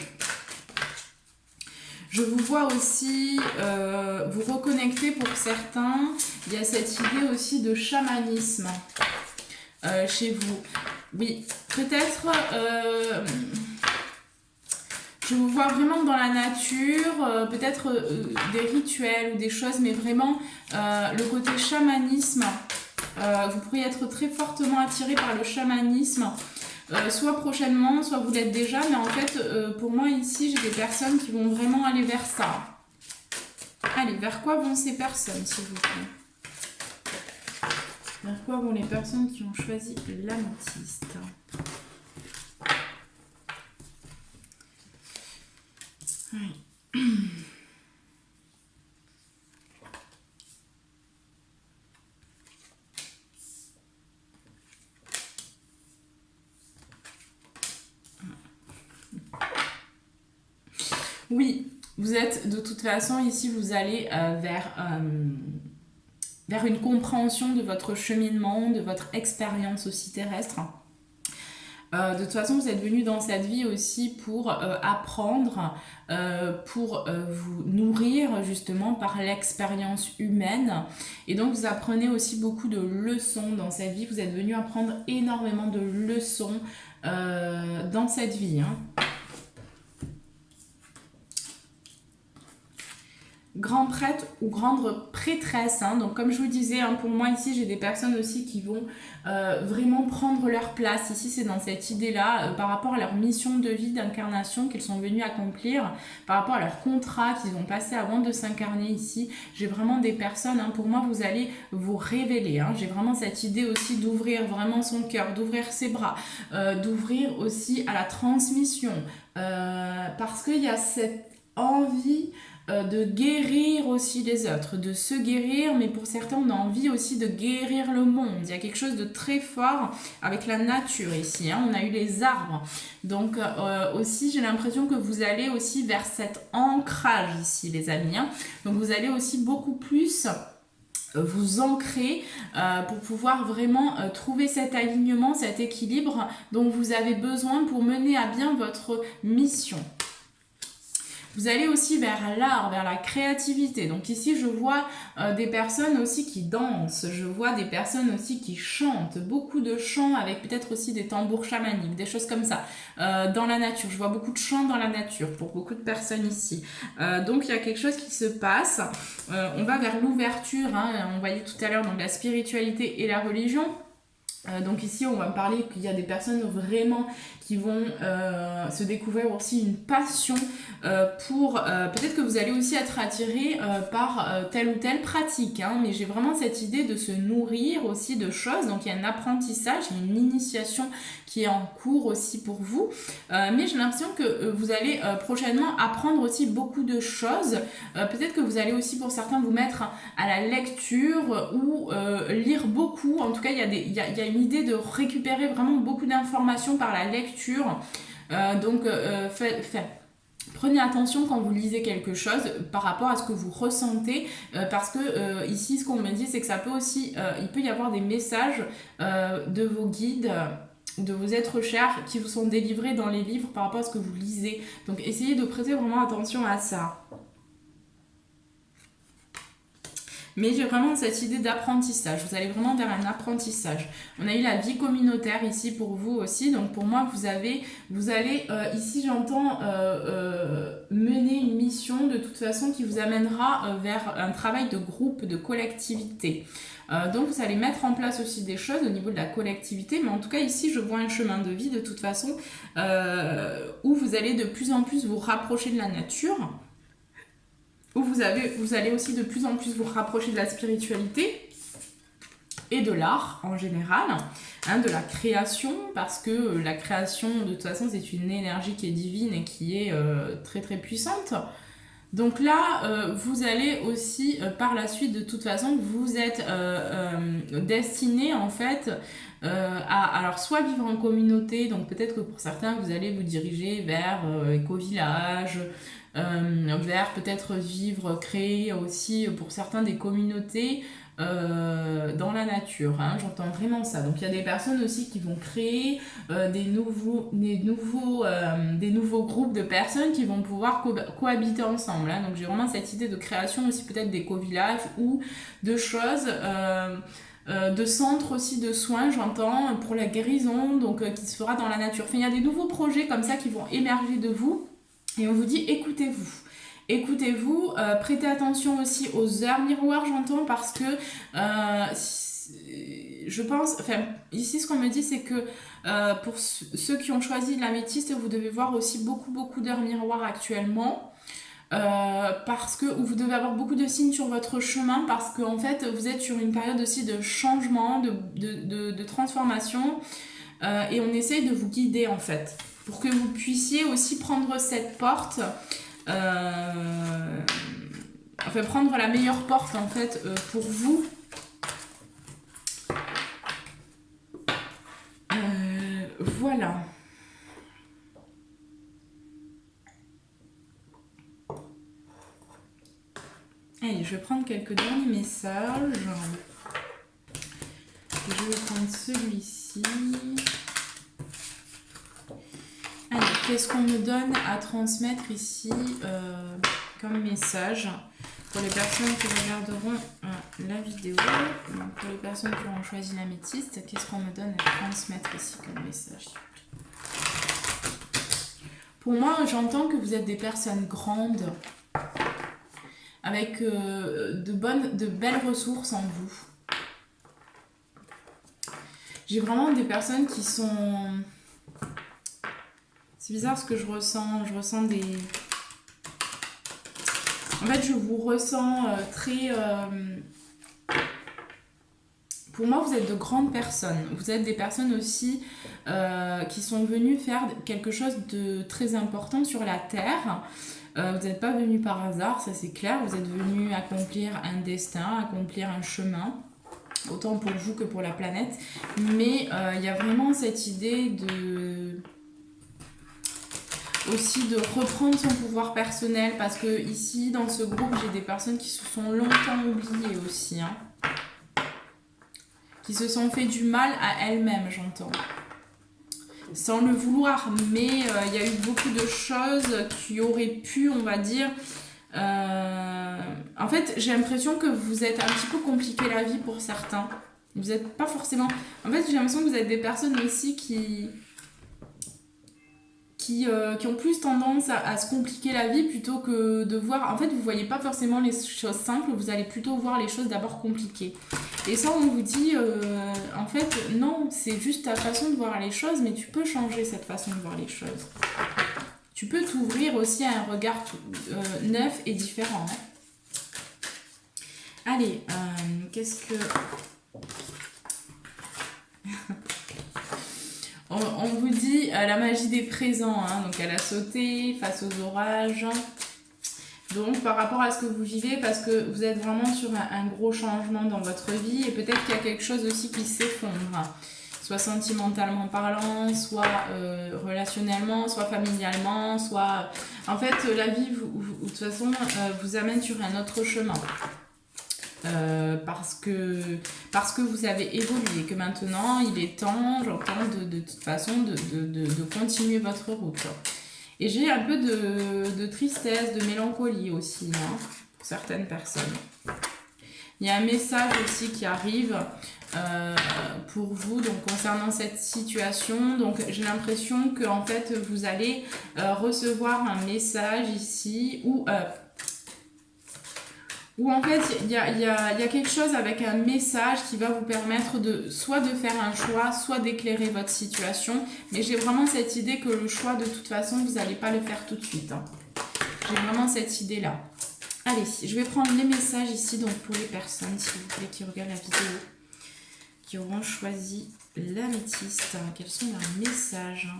Je vous vois aussi vous reconnecter pour certains. Il y a cette idée aussi de chamanisme chez vous. Oui, peut-être je vous vois vraiment dans la nature, peut-être des rituels ou des choses, mais vraiment le côté chamanisme. Vous pourriez être très fortement attiré par le chamanisme. Soit prochainement, soit vous l'êtes déjà, mais en fait, pour moi ici, j'ai des personnes qui vont vraiment aller vers ça. Allez, vers quoi vont ces personnes, s'il vous plaît? Vers quoi vont les personnes qui ont choisi l'améthyste? Oui. Oui, vous êtes de toute façon ici, vous allez vers une compréhension de votre cheminement, de votre expérience aussi terrestre. De toute façon, vous êtes venu dans cette vie aussi pour apprendre, pour vous nourrir justement par l'expérience humaine. Et donc, vous apprenez aussi beaucoup de leçons dans cette vie. Vous êtes venu apprendre énormément de leçons dans cette vie, hein. Grand prêtre ou grande prêtresse, hein. Donc comme je vous disais, hein, pour moi ici j'ai des personnes aussi qui vont vraiment prendre leur place. Ici c'est dans cette idée-là par rapport à leur mission de vie, d'incarnation qu'ils sont venus accomplir, par rapport à leur contrat qu'ils ont passé avant de s'incarner ici. J'ai vraiment des personnes, hein, pour moi vous allez vous révéler, hein. J'ai vraiment cette idée aussi d'ouvrir vraiment son cœur, d'ouvrir ses bras, d'ouvrir aussi à la transmission, parce qu'il y a cette envie de guérir aussi les autres, de se guérir, mais pour certains on a envie aussi de guérir le monde. Il y a quelque chose de très fort avec la nature ici, hein. On a eu les arbres, donc aussi j'ai l'impression que vous allez aussi vers cet ancrage ici les amis, hein. Donc vous allez aussi beaucoup plus vous ancrer pour pouvoir vraiment trouver cet alignement, cet équilibre dont vous avez besoin pour mener à bien votre mission. Vous allez aussi vers l'art, vers la créativité. Donc ici, je vois des personnes aussi qui dansent. Je vois des personnes aussi qui chantent. Beaucoup de chants avec peut-être aussi des tambours chamaniques, des choses comme ça. Dans la nature. Je vois beaucoup de chants dans la nature pour beaucoup de personnes ici. Donc il y a quelque chose qui se passe. On va vers l'ouverture, hein. On voyait tout à l'heure donc la spiritualité et la religion. Donc ici on va me parler qu'il y a des personnes vraiment qui vont se découvrir aussi une passion pour peut-être que vous allez aussi être attiré par telle ou telle pratique, hein, mais j'ai vraiment cette idée de se nourrir aussi de choses. Donc il y a un apprentissage, une initiation qui est en cours aussi pour vous, mais j'ai l'impression que vous allez prochainement apprendre aussi beaucoup de choses. Peut-être que vous allez aussi pour certains vous mettre à la lecture ou lire beaucoup. En tout cas il y a une idée de récupérer vraiment beaucoup d'informations par la lecture. Prenez attention quand vous lisez quelque chose par rapport à ce que vous ressentez, parce que ici ce qu'on me dit c'est que ça peut aussi, il peut y avoir des messages de vos guides, de vos êtres chers qui vous sont délivrés dans les livres par rapport à ce que vous lisez. Donc essayez de prêter vraiment attention à ça. Mais j'ai vraiment cette idée d'apprentissage. Vous allez vraiment vers un apprentissage. On a eu la vie communautaire ici pour vous aussi. Donc pour moi, vous allez ici j'entends mener une mission de toute façon qui vous amènera vers un travail de groupe, de collectivité. Donc vous allez mettre en place aussi des choses au niveau de la collectivité, mais en tout cas ici je vois un chemin de vie de toute façon où vous allez de plus en plus vous rapprocher de la nature, où vous allez aussi de plus en plus vous rapprocher de la spiritualité et de l'art en général, hein, de la création, parce que la création de toute façon c'est une énergie qui est divine et qui est très très puissante. Donc là, vous allez aussi, par la suite, de toute façon, vous êtes destiné en fait à alors soit vivre en communauté, donc peut-être que pour certains, vous allez vous diriger vers éco-village, vers peut-être créer aussi pour certains des communautés dans la nature, hein, j'entends vraiment ça. Donc il y a des personnes aussi qui vont créer des nouveaux groupes de personnes qui vont pouvoir cohabiter ensemble, hein. Donc j'ai vraiment cette idée de création aussi peut-être d'éco-villages ou de choses de centres aussi de soins, j'entends, pour la guérison, donc qui se fera dans la nature. Enfin, il y a des nouveaux projets comme ça qui vont émerger de vous et on vous dit écoutez-vous. Écoutez-vous, prêtez attention aussi aux heures miroirs, j'entends, parce que je pense, enfin, ici ce qu'on me dit c'est que pour ceux qui ont choisi l'améthyste, vous devez voir aussi beaucoup d'heures miroirs actuellement. Parce que vous devez avoir beaucoup de signes sur votre chemin, parce que en fait vous êtes sur une période aussi de changement, de transformation, et on essaye de vous guider en fait, pour que vous puissiez aussi prendre cette porte. Enfin, prendre la meilleure porte en fait pour vous. Voilà. Allez, je vais prendre quelques derniers messages. Je vais prendre celui-ci. Allez, qu'est-ce qu'on me donne à transmettre ici comme message pour les personnes qui regarderont la vidéo? Donc, pour les personnes qui auront choisi l'améthyste, qu'est-ce qu'on me donne à transmettre ici comme message? Pour moi, j'entends que vous êtes des personnes grandes, avec de belles ressources en vous. J'ai vraiment des personnes qui sont... C'est bizarre ce que je ressens. Je ressens des... En fait, je vous ressens très... Pour moi, vous êtes de grandes personnes. Vous êtes des personnes aussi qui sont venues faire quelque chose de très important sur la Terre. Vous n'êtes pas venus par hasard, ça c'est clair. Vous êtes venus accomplir un destin, accomplir un chemin. Autant pour vous que pour la planète. Mais il y a vraiment cette idée de... aussi de reprendre son pouvoir personnel, parce que ici dans ce groupe j'ai des personnes qui se sont longtemps oubliées aussi, hein, qui se sont fait du mal à elles-mêmes, j'entends, sans le vouloir, mais il y a eu beaucoup de choses qui auraient pu, on va dire, en fait j'ai l'impression que vous êtes un petit peu compliqué la vie pour certains. Vous n'êtes pas forcément, en fait j'ai l'impression que vous êtes des personnes aussi qui ont plus tendance à se compliquer la vie plutôt que de voir... En fait, vous ne voyez pas forcément les choses simples, vous allez plutôt voir les choses d'abord compliquées. Et ça, on vous dit, en fait, non, c'est juste ta façon de voir les choses, mais tu peux changer cette façon de voir les choses. Tu peux t'ouvrir aussi à un regard neuf et différent. Hein. Allez, qu'est-ce que... On vous dit la magie des présents, hein, donc elle a sauté face aux orages. Donc par rapport à ce que vous vivez, parce que vous êtes vraiment sur un gros changement dans votre vie et peut-être qu'il y a quelque chose aussi qui s'effondre, soit sentimentalement parlant, soit relationnellement, soit familialement, soit... En fait, la vie, de toute façon, vous amène sur un autre chemin. Parce que vous avez évolué, que maintenant il est temps, j'entends, de toute façon de continuer votre route. Et j'ai un peu de tristesse, de mélancolie aussi, hein, pour certaines personnes. Il y a un message aussi qui arrive pour vous, donc concernant cette situation. Donc j'ai l'impression que en fait vous allez recevoir un message ici où en fait il y a quelque chose avec un message qui va vous permettre de soit de faire un choix, soit d'éclairer votre situation. Mais j'ai vraiment cette idée que le choix de toute façon vous n'allez pas le faire tout de suite. Hein. J'ai vraiment cette idée là. Allez, je vais prendre les messages ici, donc pour les personnes, s'il vous plaît, qui regardent la vidéo, qui auront choisi l'améthyste. Quels sont leurs messages?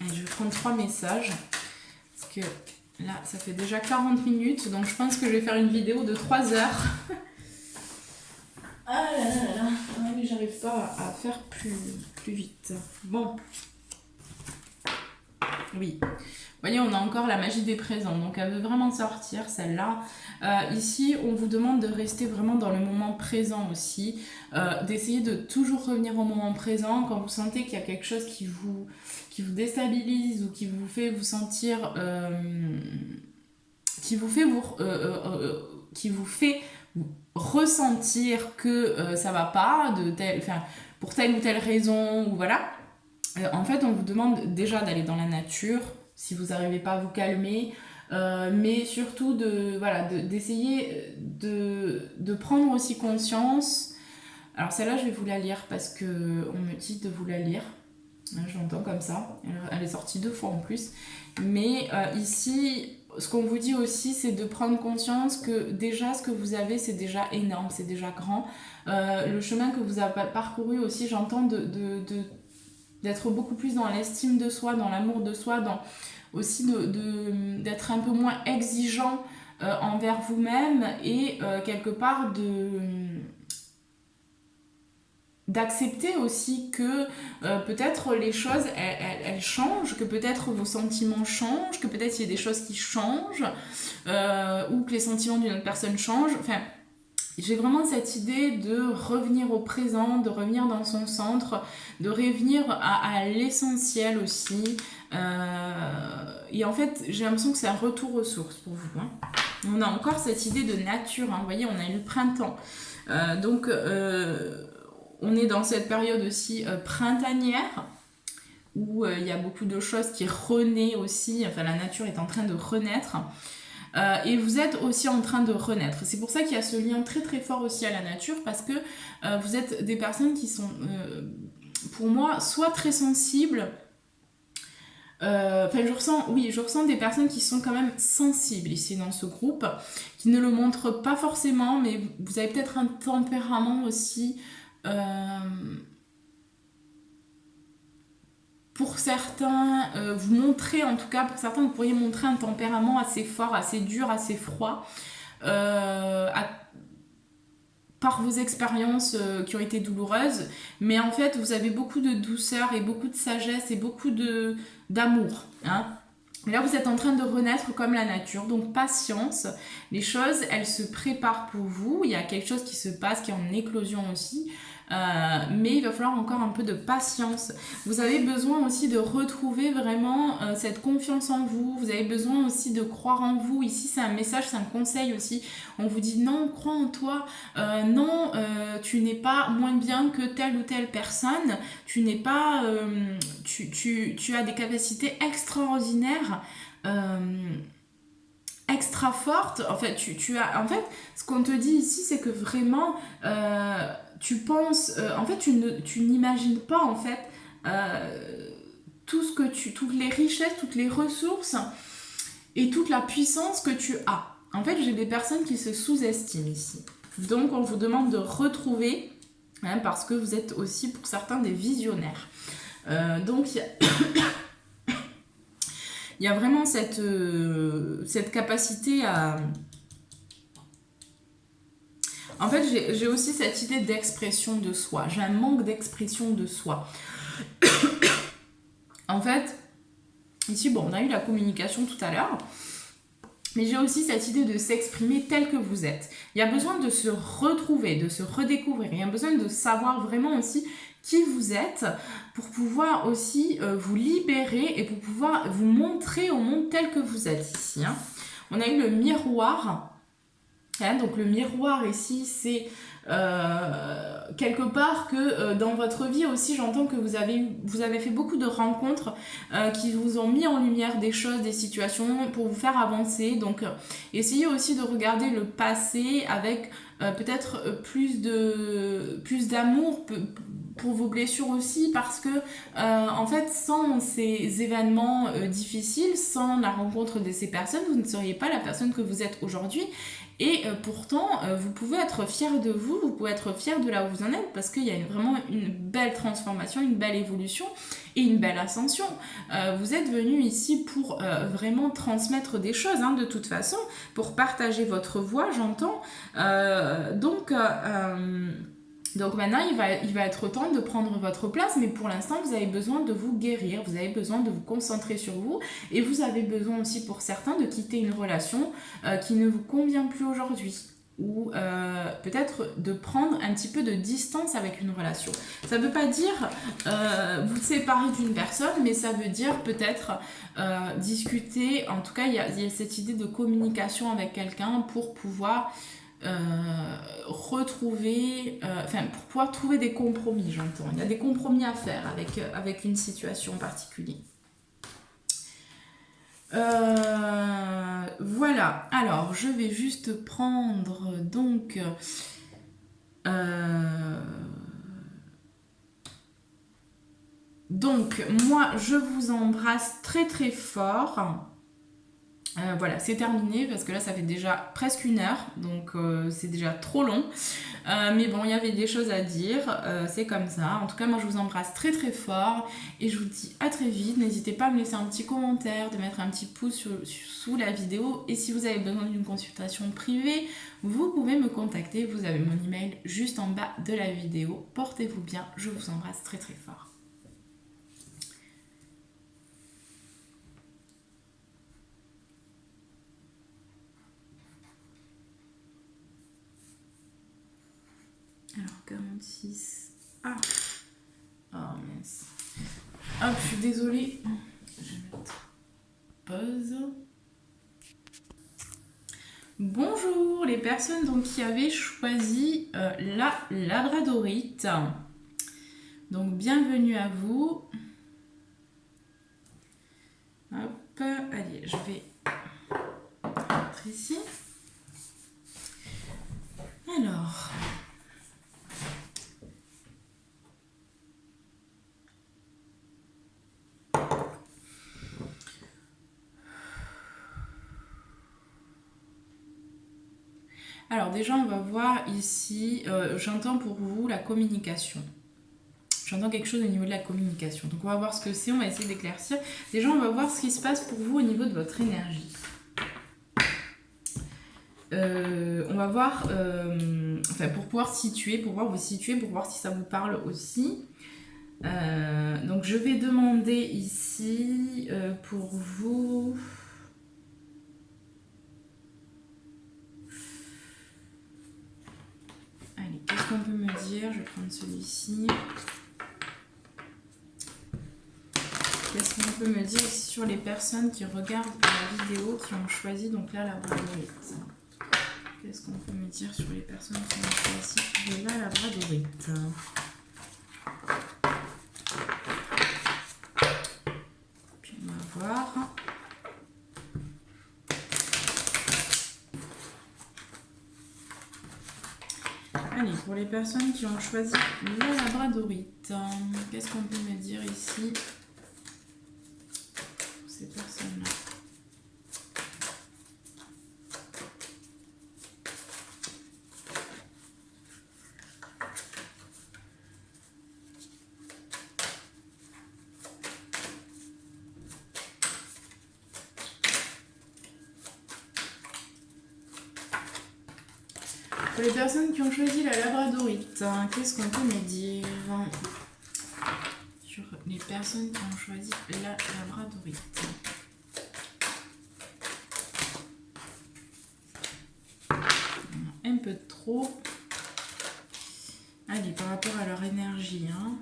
Allez, je vais prendre 3 messages, parce que là, ça fait déjà 40 minutes, donc je pense que je vais faire une vidéo de 3 heures. Ah là là là là, ah oui, j'arrive pas à faire plus vite. Bon. Oui. Vous voyez, on a encore la magie des présents, donc elle veut vraiment sortir, celle-là. Ici, on vous demande de rester vraiment dans le moment présent aussi, d'essayer de toujours revenir au moment présent quand vous sentez qu'il y a quelque chose qui vous déstabilise ou qui vous fait vous sentir... qui vous fait ressentir que ça va pas, pour telle ou telle raison, ou voilà. En fait, on vous demande déjà d'aller dans la nature, si vous n'arrivez pas à vous calmer, mais surtout d'essayer de prendre aussi conscience. Alors celle-là, je vais vous la lire parce que on me dit de vous la lire. Je l'entends comme ça. Elle est sortie 2 fois en plus. Mais ici, ce qu'on vous dit aussi, c'est de prendre conscience que déjà, ce que vous avez, c'est déjà énorme, c'est déjà grand. Le chemin que vous avez parcouru aussi, j'entends d'être beaucoup plus dans l'estime de soi, dans l'amour de soi, aussi d'être un peu moins exigeant envers vous-même et quelque part d'accepter aussi que peut-être les choses elles changent, que peut-être vos sentiments changent, que peut-être il y a des choses qui changent ou que les sentiments d'une autre personne changent. Enfin, j'ai vraiment cette idée de revenir au présent, de revenir dans son centre, de revenir à l'essentiel aussi. Et en fait, j'ai l'impression que c'est un retour aux sources pour vous. Hein. On a encore cette idée de nature. Hein. Vous voyez, on a eu le printemps. Donc, on est dans cette période aussi printanière où il y a beaucoup de choses qui renaissent aussi. Enfin, la nature est en train de renaître. Et vous êtes aussi en train de renaître. C'est pour ça qu'il y a ce lien très très fort aussi à la nature, parce que vous êtes des personnes qui sont, pour moi, soit très sensibles. Je ressens des personnes qui sont quand même sensibles ici dans ce groupe, qui ne le montrent pas forcément, mais vous avez peut-être un tempérament aussi. Pour certains, vous montrez, en tout cas pour certains, vous pourriez montrer un tempérament assez fort, assez dur, assez froid, par vos expériences qui ont été douloureuses, mais en fait vous avez beaucoup de douceur et beaucoup de sagesse et beaucoup d'amour. Hein. Là vous êtes en train de renaître comme la nature, donc patience, les choses elles se préparent pour vous, il y a quelque chose qui se passe, qui est en éclosion aussi. Mais il va falloir encore un peu de patience. Vous avez besoin aussi de retrouver vraiment cette confiance en vous. Vous avez besoin aussi de croire en vous. Ici, c'est un message, c'est un conseil aussi. On vous dit non, crois en toi. Non, tu n'es pas moins bien que telle ou telle personne. Tu n'es pas... tu as des capacités extraordinaires. Extra forte. En fait, en fait, ce qu'on te dit ici, c'est que vraiment... tu penses, en fait, tu n'imagines pas en fait toutes les richesses, toutes les ressources et toute la puissance que tu as. En fait, j'ai des personnes qui se sous-estiment ici. Donc, on vous demande de retrouver, hein, parce que vous êtes aussi pour certains des visionnaires. Donc, il y a vraiment cette capacité à... En fait, j'ai aussi cette idée d'expression de soi. J'ai un manque d'expression de soi. En fait, ici, bon, on a eu la communication tout à l'heure, mais j'ai aussi cette idée de s'exprimer tel que vous êtes. Il y a besoin de se retrouver, de se redécouvrir. Il y a besoin de savoir vraiment aussi qui vous êtes, pour pouvoir aussi vous libérer et pour pouvoir vous montrer au monde tel que vous êtes ici. Hein. On a eu le miroir. Hein, donc le miroir ici, c'est quelque part que dans votre vie aussi, j'entends que vous avez fait beaucoup de rencontres qui vous ont mis en lumière des choses, des situations pour vous faire avancer. Donc essayez aussi de regarder le passé avec peut-être plus d'amour pour vos blessures aussi, parce que en fait, sans ces événements difficiles, sans la rencontre de ces personnes, vous ne seriez pas la personne que vous êtes aujourd'hui. Et pourtant, vous pouvez être fier de vous, vous pouvez être fier de là où vous en êtes, parce qu'il y a vraiment une belle transformation, une belle évolution et une belle ascension. Vous êtes venu ici pour vraiment transmettre des choses, hein, de toute façon, pour partager votre voix, j'entends. Donc maintenant, il va être temps de prendre votre place, mais pour l'instant, vous avez besoin de vous guérir, vous avez besoin de vous concentrer sur vous, et vous avez besoin aussi pour certains de quitter une relation qui ne vous convient plus aujourd'hui, ou peut-être de prendre un petit peu de distance avec une relation. Ça ne veut pas dire vous séparer d'une personne, mais ça veut dire peut-être discuter, en tout cas il y a cette idée de communication avec quelqu'un pour pouvoir retrouver, pour pouvoir trouver des compromis, j'entends. Il y a des compromis à faire avec une situation particulière. Voilà, alors je vais juste prendre donc moi je vous embrasse très très fort. Voilà, c'est terminé parce que là ça fait déjà presque 1 heure, donc c'est déjà trop long. Mais bon, il y avait des choses à dire, c'est comme ça. En tout cas, moi je vous embrasse très très fort et je vous dis à très vite. N'hésitez pas à me laisser un petit commentaire, de mettre un petit pouce sous la vidéo. Et si vous avez besoin d'une consultation privée, vous pouvez me contacter. Vous avez mon email juste en bas de la vidéo. Portez-vous bien, je vous embrasse très très fort. Alors 46. Ah. Oh mince. Hop, je suis désolée. Je vais mettre pause. Bonjour les personnes donc qui avaient choisi la labradorite. Donc bienvenue à vous. Hop, allez, je vais mettre ici. Alors. Alors déjà, on va voir ici, j'entends pour vous la communication. J'entends quelque chose au niveau de la communication. Donc on va voir ce que c'est, on va essayer d'éclaircir. Déjà, on va voir ce qui se passe pour vous au niveau de votre énergie. On va voir, pour pouvoir situer, pour pouvoir vous situer, pour voir si ça vous parle aussi. Donc je vais demander ici pour vous... Allez, qu'est-ce qu'on peut me dire? Je vais prendre celui-ci. Qu'est-ce qu'on peut me dire ici sur les personnes qui regardent la vidéo, qui ont choisi donc la labradorite? Qu'est-ce qu'on peut me dire sur les personnes qui ont choisi la labradorite? Puis on va voir. Allez, pour les personnes qui ont choisi la labradorite, qu'est-ce qu'on peut me dire ici pour ces personnes-là? Pour les personnes qui ont choisi la labradorite, qu'est-ce qu'on peut me dire sur les personnes qui ont choisi la labradorite? Un peu trop. Allez, par rapport à leur énergie, hein.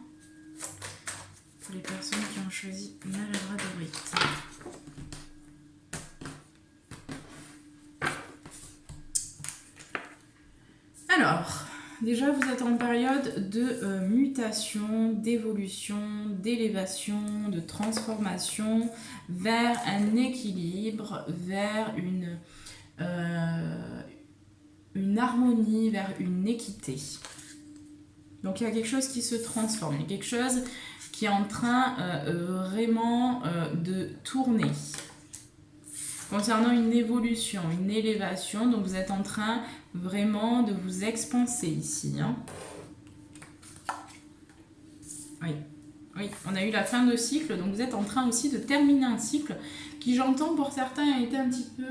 pour les personnes qui ont choisi la labradorite. Alors, déjà vous êtes en période de mutation, d'évolution, d'élévation, de transformation vers un équilibre, vers une harmonie, vers une équité. Donc il y a quelque chose qui se transforme, il y a quelque chose qui est en train vraiment de tourner. Concernant une évolution, une élévation, donc vous êtes en train vraiment de vous expanser ici. Hein. Oui. Oui, on a eu la fin de cycle, donc vous êtes en train aussi de terminer un cycle qui, j'entends, pour certains, a été un petit peu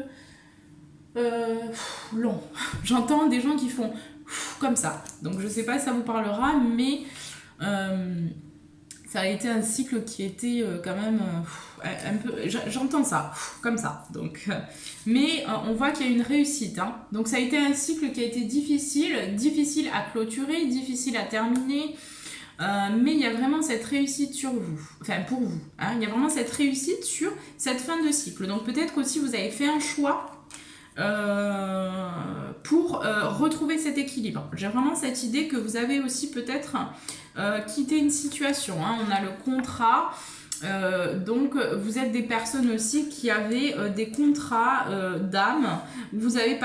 long. J'entends des gens qui font comme ça. Donc je ne sais pas si ça vous parlera, mais ça a été un cycle qui était quand même un peu... J'entends ça, comme ça. Donc, mais on voit qu'il y a une réussite. Hein. Donc ça a été un cycle qui a été difficile à clôturer, difficile à terminer. Mais il y a vraiment cette réussite sur vous, enfin pour vous. Hein. Il y a vraiment cette réussite sur cette fin de cycle. Donc peut-être qu'aussi vous avez fait un choix pour retrouver cet équilibre. J'ai vraiment cette idée que vous avez aussi peut-être quitté une situation. Hein. On a le contrat, donc vous êtes des personnes aussi qui avaient des contrats d'âme. Vous avez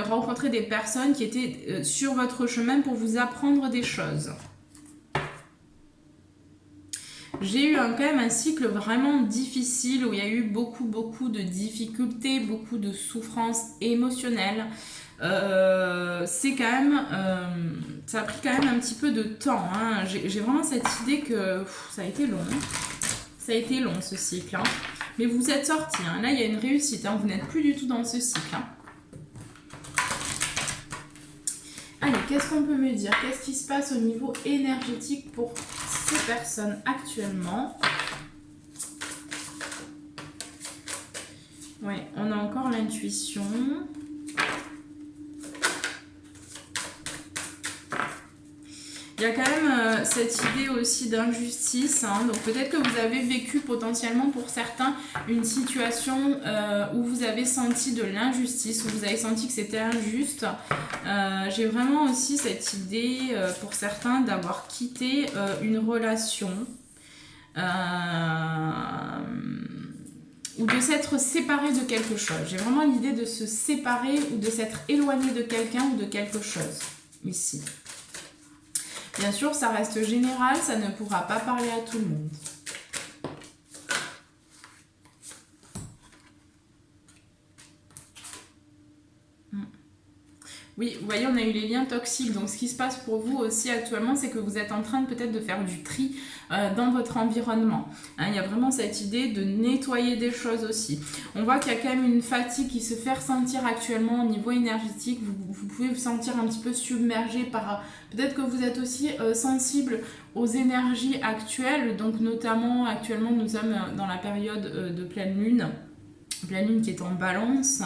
rencontré des personnes qui étaient sur votre chemin pour vous apprendre des choses. J'ai eu quand même un cycle vraiment difficile où il y a eu beaucoup de difficultés, beaucoup de souffrances émotionnelles. C'est quand même, ça a pris quand même un petit peu de temps. Hein. J'ai vraiment cette idée que ça a été long. Ça a été long ce cycle. Hein. Mais vous êtes sortis. Hein. Là, il y a une réussite. Hein. Vous n'êtes plus du tout dans ce cycle. Hein. Allez, qu'est-ce qu'on peut me dire? Qu'est-ce qui se passe au niveau énergétique pour ces personnes actuellement? Ouais, on a encore l'intuition. Il y a quand même cette idée aussi d'injustice. Hein. Donc peut-être que vous avez vécu potentiellement pour certains une situation où vous avez senti de l'injustice, où vous avez senti que c'était injuste. J'ai vraiment aussi cette idée pour certains d'avoir quitté une relation. Ou de s'être séparé de quelque chose. J'ai vraiment l'idée de se séparer ou de s'être éloigné de quelqu'un ou de quelque chose ici. Bien sûr, ça reste général, ça ne pourra pas parler à tout le monde. Oui, vous voyez, on a eu les liens toxiques. Donc, ce qui se passe pour vous aussi actuellement, c'est que vous êtes en train peut-être de faire du tri dans votre environnement. Hein, il y a vraiment cette idée de nettoyer des choses aussi. On voit qu'il y a quand même une fatigue qui se fait ressentir actuellement au niveau énergétique. Vous pouvez vous sentir un petit peu submergé par... Peut-être que vous êtes aussi sensible aux énergies actuelles. Donc, notamment, actuellement, nous sommes dans la période de pleine lune. Pleine lune qui est en balance.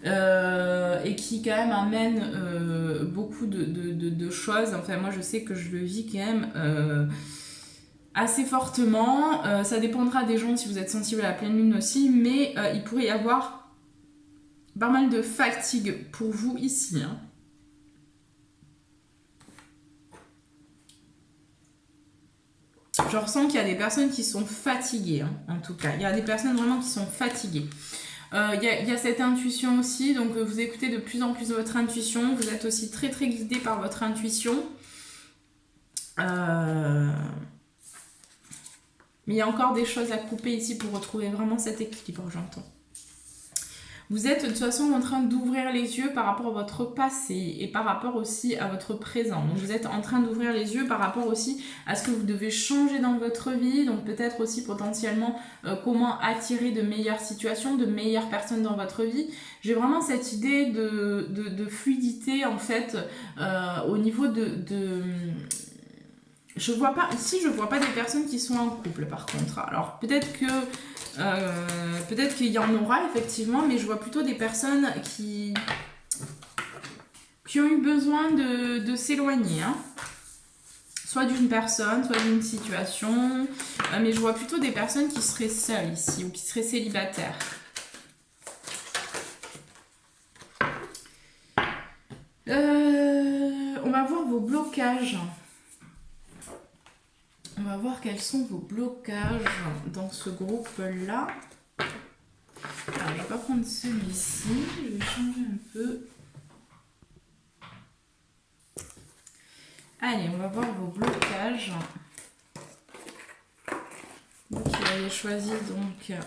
Et qui quand même amène beaucoup de choses. Enfin, moi je sais que je le vis quand même assez fortement. Ça dépendra des gens si vous êtes sensible à la pleine lune aussi, mais il pourrait y avoir pas mal de fatigue pour vous ici. Hein. Je ressens qu'il y a des personnes qui sont fatiguées, hein, en tout cas. Il y a des personnes vraiment qui sont fatiguées. Il y a cette intuition aussi, donc vous écoutez de plus en plus votre intuition, vous êtes aussi très guidé par votre intuition. Mais il y a encore des choses à couper ici pour retrouver vraiment cet équilibre, j'entends. Vous êtes de toute façon en train d'ouvrir les yeux par rapport à votre passé et par rapport aussi à votre présent. Donc vous êtes en train d'ouvrir les yeux par rapport aussi à ce que vous devez changer dans votre vie. Donc peut-être aussi potentiellement comment attirer de meilleures situations, de meilleures personnes dans votre vie. J'ai vraiment cette idée de fluidité en fait au niveau je vois pas des personnes qui sont en couple par contre. Alors peut-être qu'il y en aura effectivement, mais je vois plutôt des personnes qui ont eu besoin de s'éloigner. Hein. soit d'une personne, soit d'une situation. Mais je vois plutôt des personnes qui seraient seules ici ou qui seraient célibataires. On va voir vos blocages. On va voir quels sont vos blocages dans ce groupe-là. Alors, je vais pas prendre celui-ci. Je vais changer un peu. Allez, on va voir vos blocages. Vous qui avez choisi donc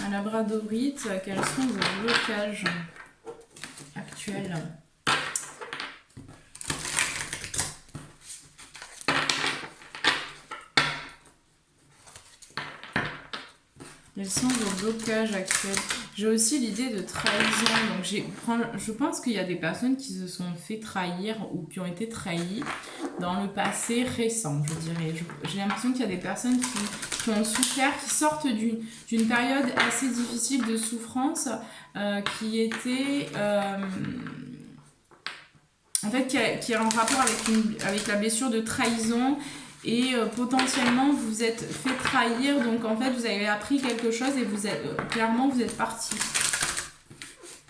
un labradorite, quels sont vos blocages actuels? Quels sont vos blocages actuels? J'ai aussi l'idée de trahison. Donc je pense qu'il y a des personnes qui se sont fait trahir ou qui ont été trahies dans le passé récent, je dirais. J'ai l'impression qu'il y a des personnes qui ont souffert, qui sortent d'une période assez difficile de souffrance, qui était... en fait, qui est en rapport avec la blessure de trahison. Et potentiellement vous vous êtes fait trahir, donc en fait vous avez appris quelque chose et clairement vous êtes parti.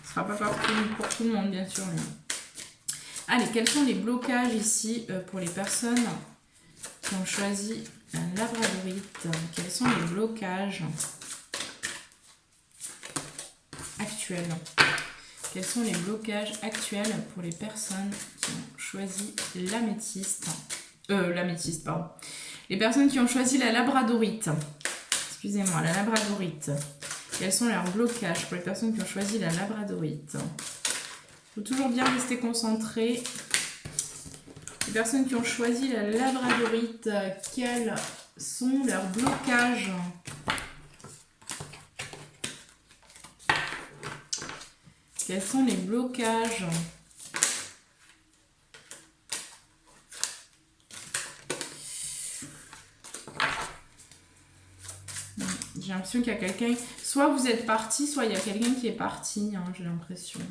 Ce sera pas pour tout le monde bien sûr. Mais... Allez, quels sont les blocages ici pour les personnes qui ont choisi un labradorite? Quels sont les blocages actuels? Quels sont les blocages actuels pour les personnes qui ont choisi l'améthyste? L'améthyste, pardon. Les personnes qui ont choisi la labradorite. Excusez-moi, la labradorite. Quels sont leurs blocages pour les personnes qui ont choisi la labradorite? Il faut toujours bien rester concentré. Les personnes qui ont choisi la labradorite, quels sont leurs blocages? Quels sont les blocages? J'ai l'impression qu'il y a quelqu'un... Soit vous êtes parti, soit il y a quelqu'un qui est parti, hein, j'ai l'impression.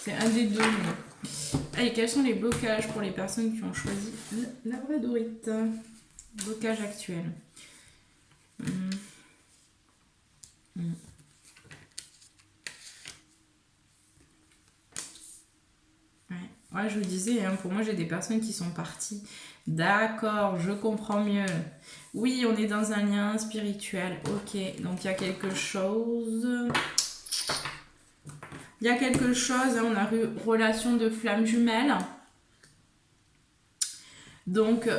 C'est un des deux. Mais... Allez, quels sont les blocages pour les personnes qui ont choisi la labradorite? Blocage actuel. Ouais, je vous disais, hein, pour moi, j'ai des personnes qui sont parties. D'accord, je comprends mieux. Oui, on est dans un lien spirituel. Ok, donc il y a quelque chose. Il y a quelque chose, hein, on a eu relation de flamme jumelle. Donc,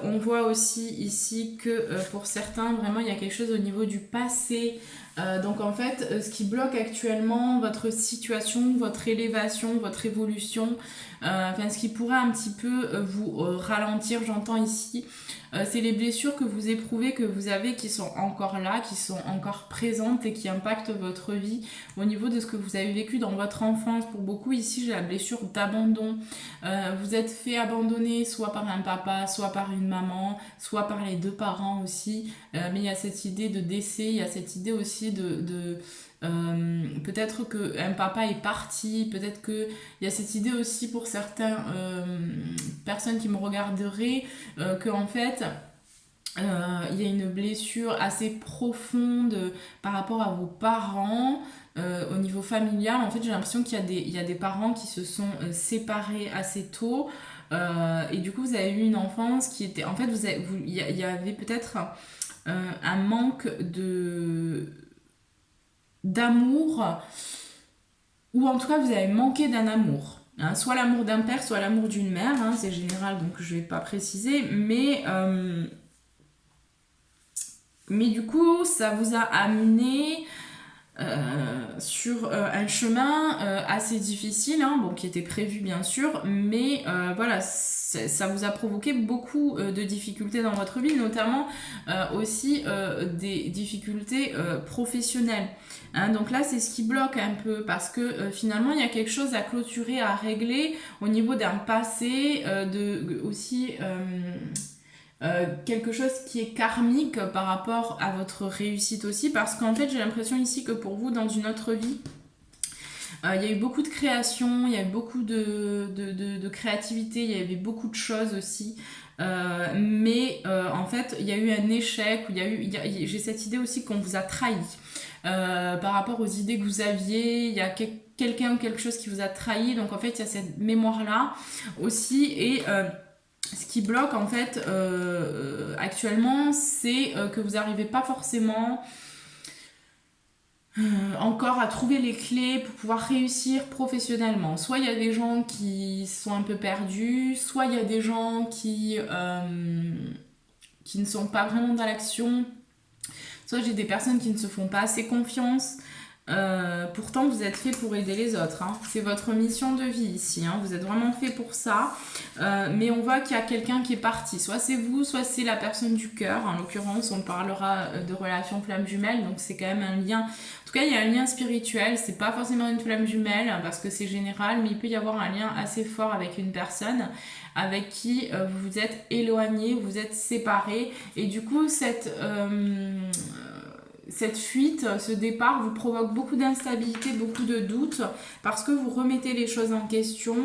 on voit aussi ici que pour certains, vraiment, il y a quelque chose au niveau du passé. Donc, en fait, ce qui bloque actuellement votre situation, votre élévation, votre évolution, enfin, ce qui pourrait un petit peu vous ralentir, j'entends ici, c'est les blessures que vous éprouvez, que vous avez, qui sont encore là, qui sont encore présentes et qui impactent votre vie au niveau de ce que vous avez vécu dans votre enfance. Pour beaucoup, ici, j'ai la blessure d'abandon. Vous êtes fait abandonner soit par un papa, soit par une maman, soit par les deux parents aussi. Mais il y a cette idée de décès, il y a cette idée aussi peut-être qu'un papa est parti, peut-être qu'il y a cette idée aussi pour certaines personnes qui me regarderaient, qu'en fait il y a une blessure assez profonde par rapport à vos parents au niveau familial. En fait, j'ai l'impression qu'il y a des parents qui se sont séparés assez tôt et du coup vous avez eu une enfance qui était... En fait, il y avait peut-être un manque d'amour, ou en tout cas vous avez manqué d'un amour, hein, soit l'amour d'un père, soit l'amour d'une mère, hein, c'est général donc je vais pas préciser, mais du coup ça vous a amené sur un chemin assez difficile, hein, bon, qui était prévu bien sûr, mais voilà, ça vous a provoqué beaucoup de difficultés dans votre vie, notamment aussi des difficultés professionnelles. Hein, donc là, c'est ce qui bloque un peu, parce que finalement, il y a quelque chose à clôturer, à régler au niveau d'un passé, aussi... quelque chose qui est karmique par rapport à votre réussite aussi, parce qu'en fait j'ai l'impression ici que pour vous dans une autre vie Il y a eu beaucoup de création, il y a eu beaucoup de créativité, il y avait beaucoup de choses aussi. Mais en fait, il y a eu un échec, j'ai cette idée aussi qu'on vous a trahi. Par rapport aux idées que vous aviez, il y a quelqu'un ou quelque chose qui vous a trahi, donc en fait il y a cette mémoire-là aussi, et ce qui bloque en fait actuellement, c'est que vous n'arrivez pas forcément encore à trouver les clés pour pouvoir réussir professionnellement. Soit il y a des gens qui sont un peu perdus, soit il y a des gens qui ne sont pas vraiment dans l'action, soit j'ai des personnes qui ne se font pas assez confiance. Pourtant, vous êtes fait pour aider les autres. Hein. C'est votre mission de vie ici. Hein. Vous êtes vraiment fait pour ça. Mais on voit qu'il y a quelqu'un qui est parti. Soit c'est vous, soit c'est la personne du cœur. En l'occurrence, on parlera de relation flamme jumelle. Donc c'est quand même un lien. En tout cas, il y a un lien spirituel. C'est pas forcément une flamme jumelle parce que c'est général, mais il peut y avoir un lien assez fort avec une personne avec qui vous vous êtes éloigné, vous vous êtes séparé. Et du coup, cette fuite, ce départ vous provoque beaucoup d'instabilité, beaucoup de doutes, parce que vous remettez les choses en question,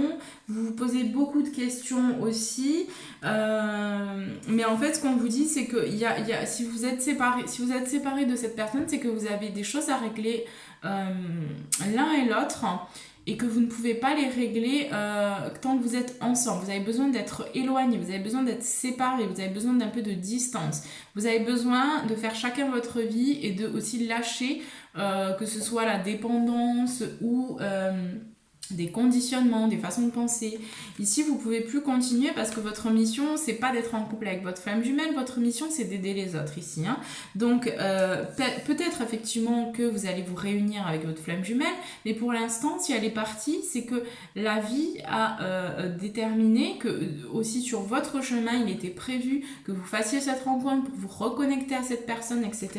vous vous posez beaucoup de questions aussi. Mais en fait, ce qu'on vous dit, c'est que si vous êtes séparé de cette personne, c'est que vous avez des choses à régler l'un et l'autre, et que vous ne pouvez pas les régler tant que vous êtes ensemble. Vous avez besoin d'être éloignés, vous avez besoin d'être séparés, vous avez besoin d'un peu de distance. Vous avez besoin de faire chacun votre vie et de aussi lâcher que ce soit la dépendance ou des conditionnements, des façons de penser. Ici, vous pouvez plus continuer parce que votre mission, c'est pas d'être en couple avec votre flamme jumelle, votre mission, c'est d'aider les autres ici. Hein. Donc, peut-être effectivement que vous allez vous réunir avec votre flamme jumelle, mais pour l'instant, si elle est partie, c'est que la vie a déterminé que aussi sur votre chemin, il était prévu que vous fassiez cette rencontre pour vous reconnecter à cette personne, etc.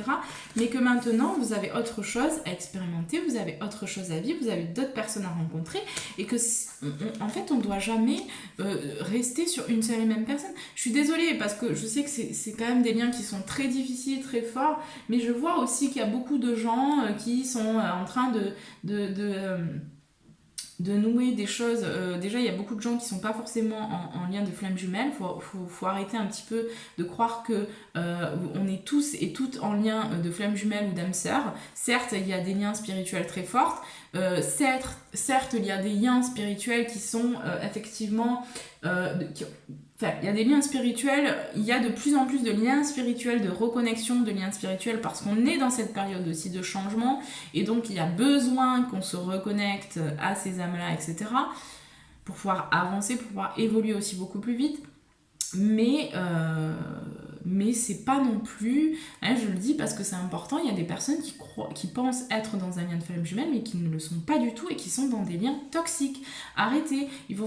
Mais que maintenant, vous avez autre chose à expérimenter, vous avez autre chose à vivre, vous avez d'autres personnes à rencontrer, et que en fait on ne doit jamais rester sur une seule et même personne. Je suis désolée parce que je sais que c'est quand même des liens qui sont très difficiles, très forts, mais je vois aussi qu'il y a beaucoup de gens qui sont en train de nouer des choses. Déjà, il y a beaucoup de gens qui sont pas forcément en lien de flamme jumelle. Faut arrêter un petit peu de croire que on est tous et toutes en lien de flamme jumelle ou d'âme sœur. Certes, il y a des liens spirituels très forts. Certes, il y a des liens spirituels qui sont effectivement... il y a des liens spirituels, il y a de plus en plus de liens spirituels, de reconnexion de liens spirituels, parce qu'on est dans cette période aussi de changement, et donc il y a besoin qu'on se reconnecte à ces âmes-là, etc., pour pouvoir avancer, pour pouvoir évoluer aussi beaucoup plus vite. Mais c'est pas non plus, hein, je le dis parce que c'est important, il y a des personnes qui pensent être dans un lien de flamme jumelle mais qui ne le sont pas du tout et qui sont dans des liens toxiques. Arrêtez, il va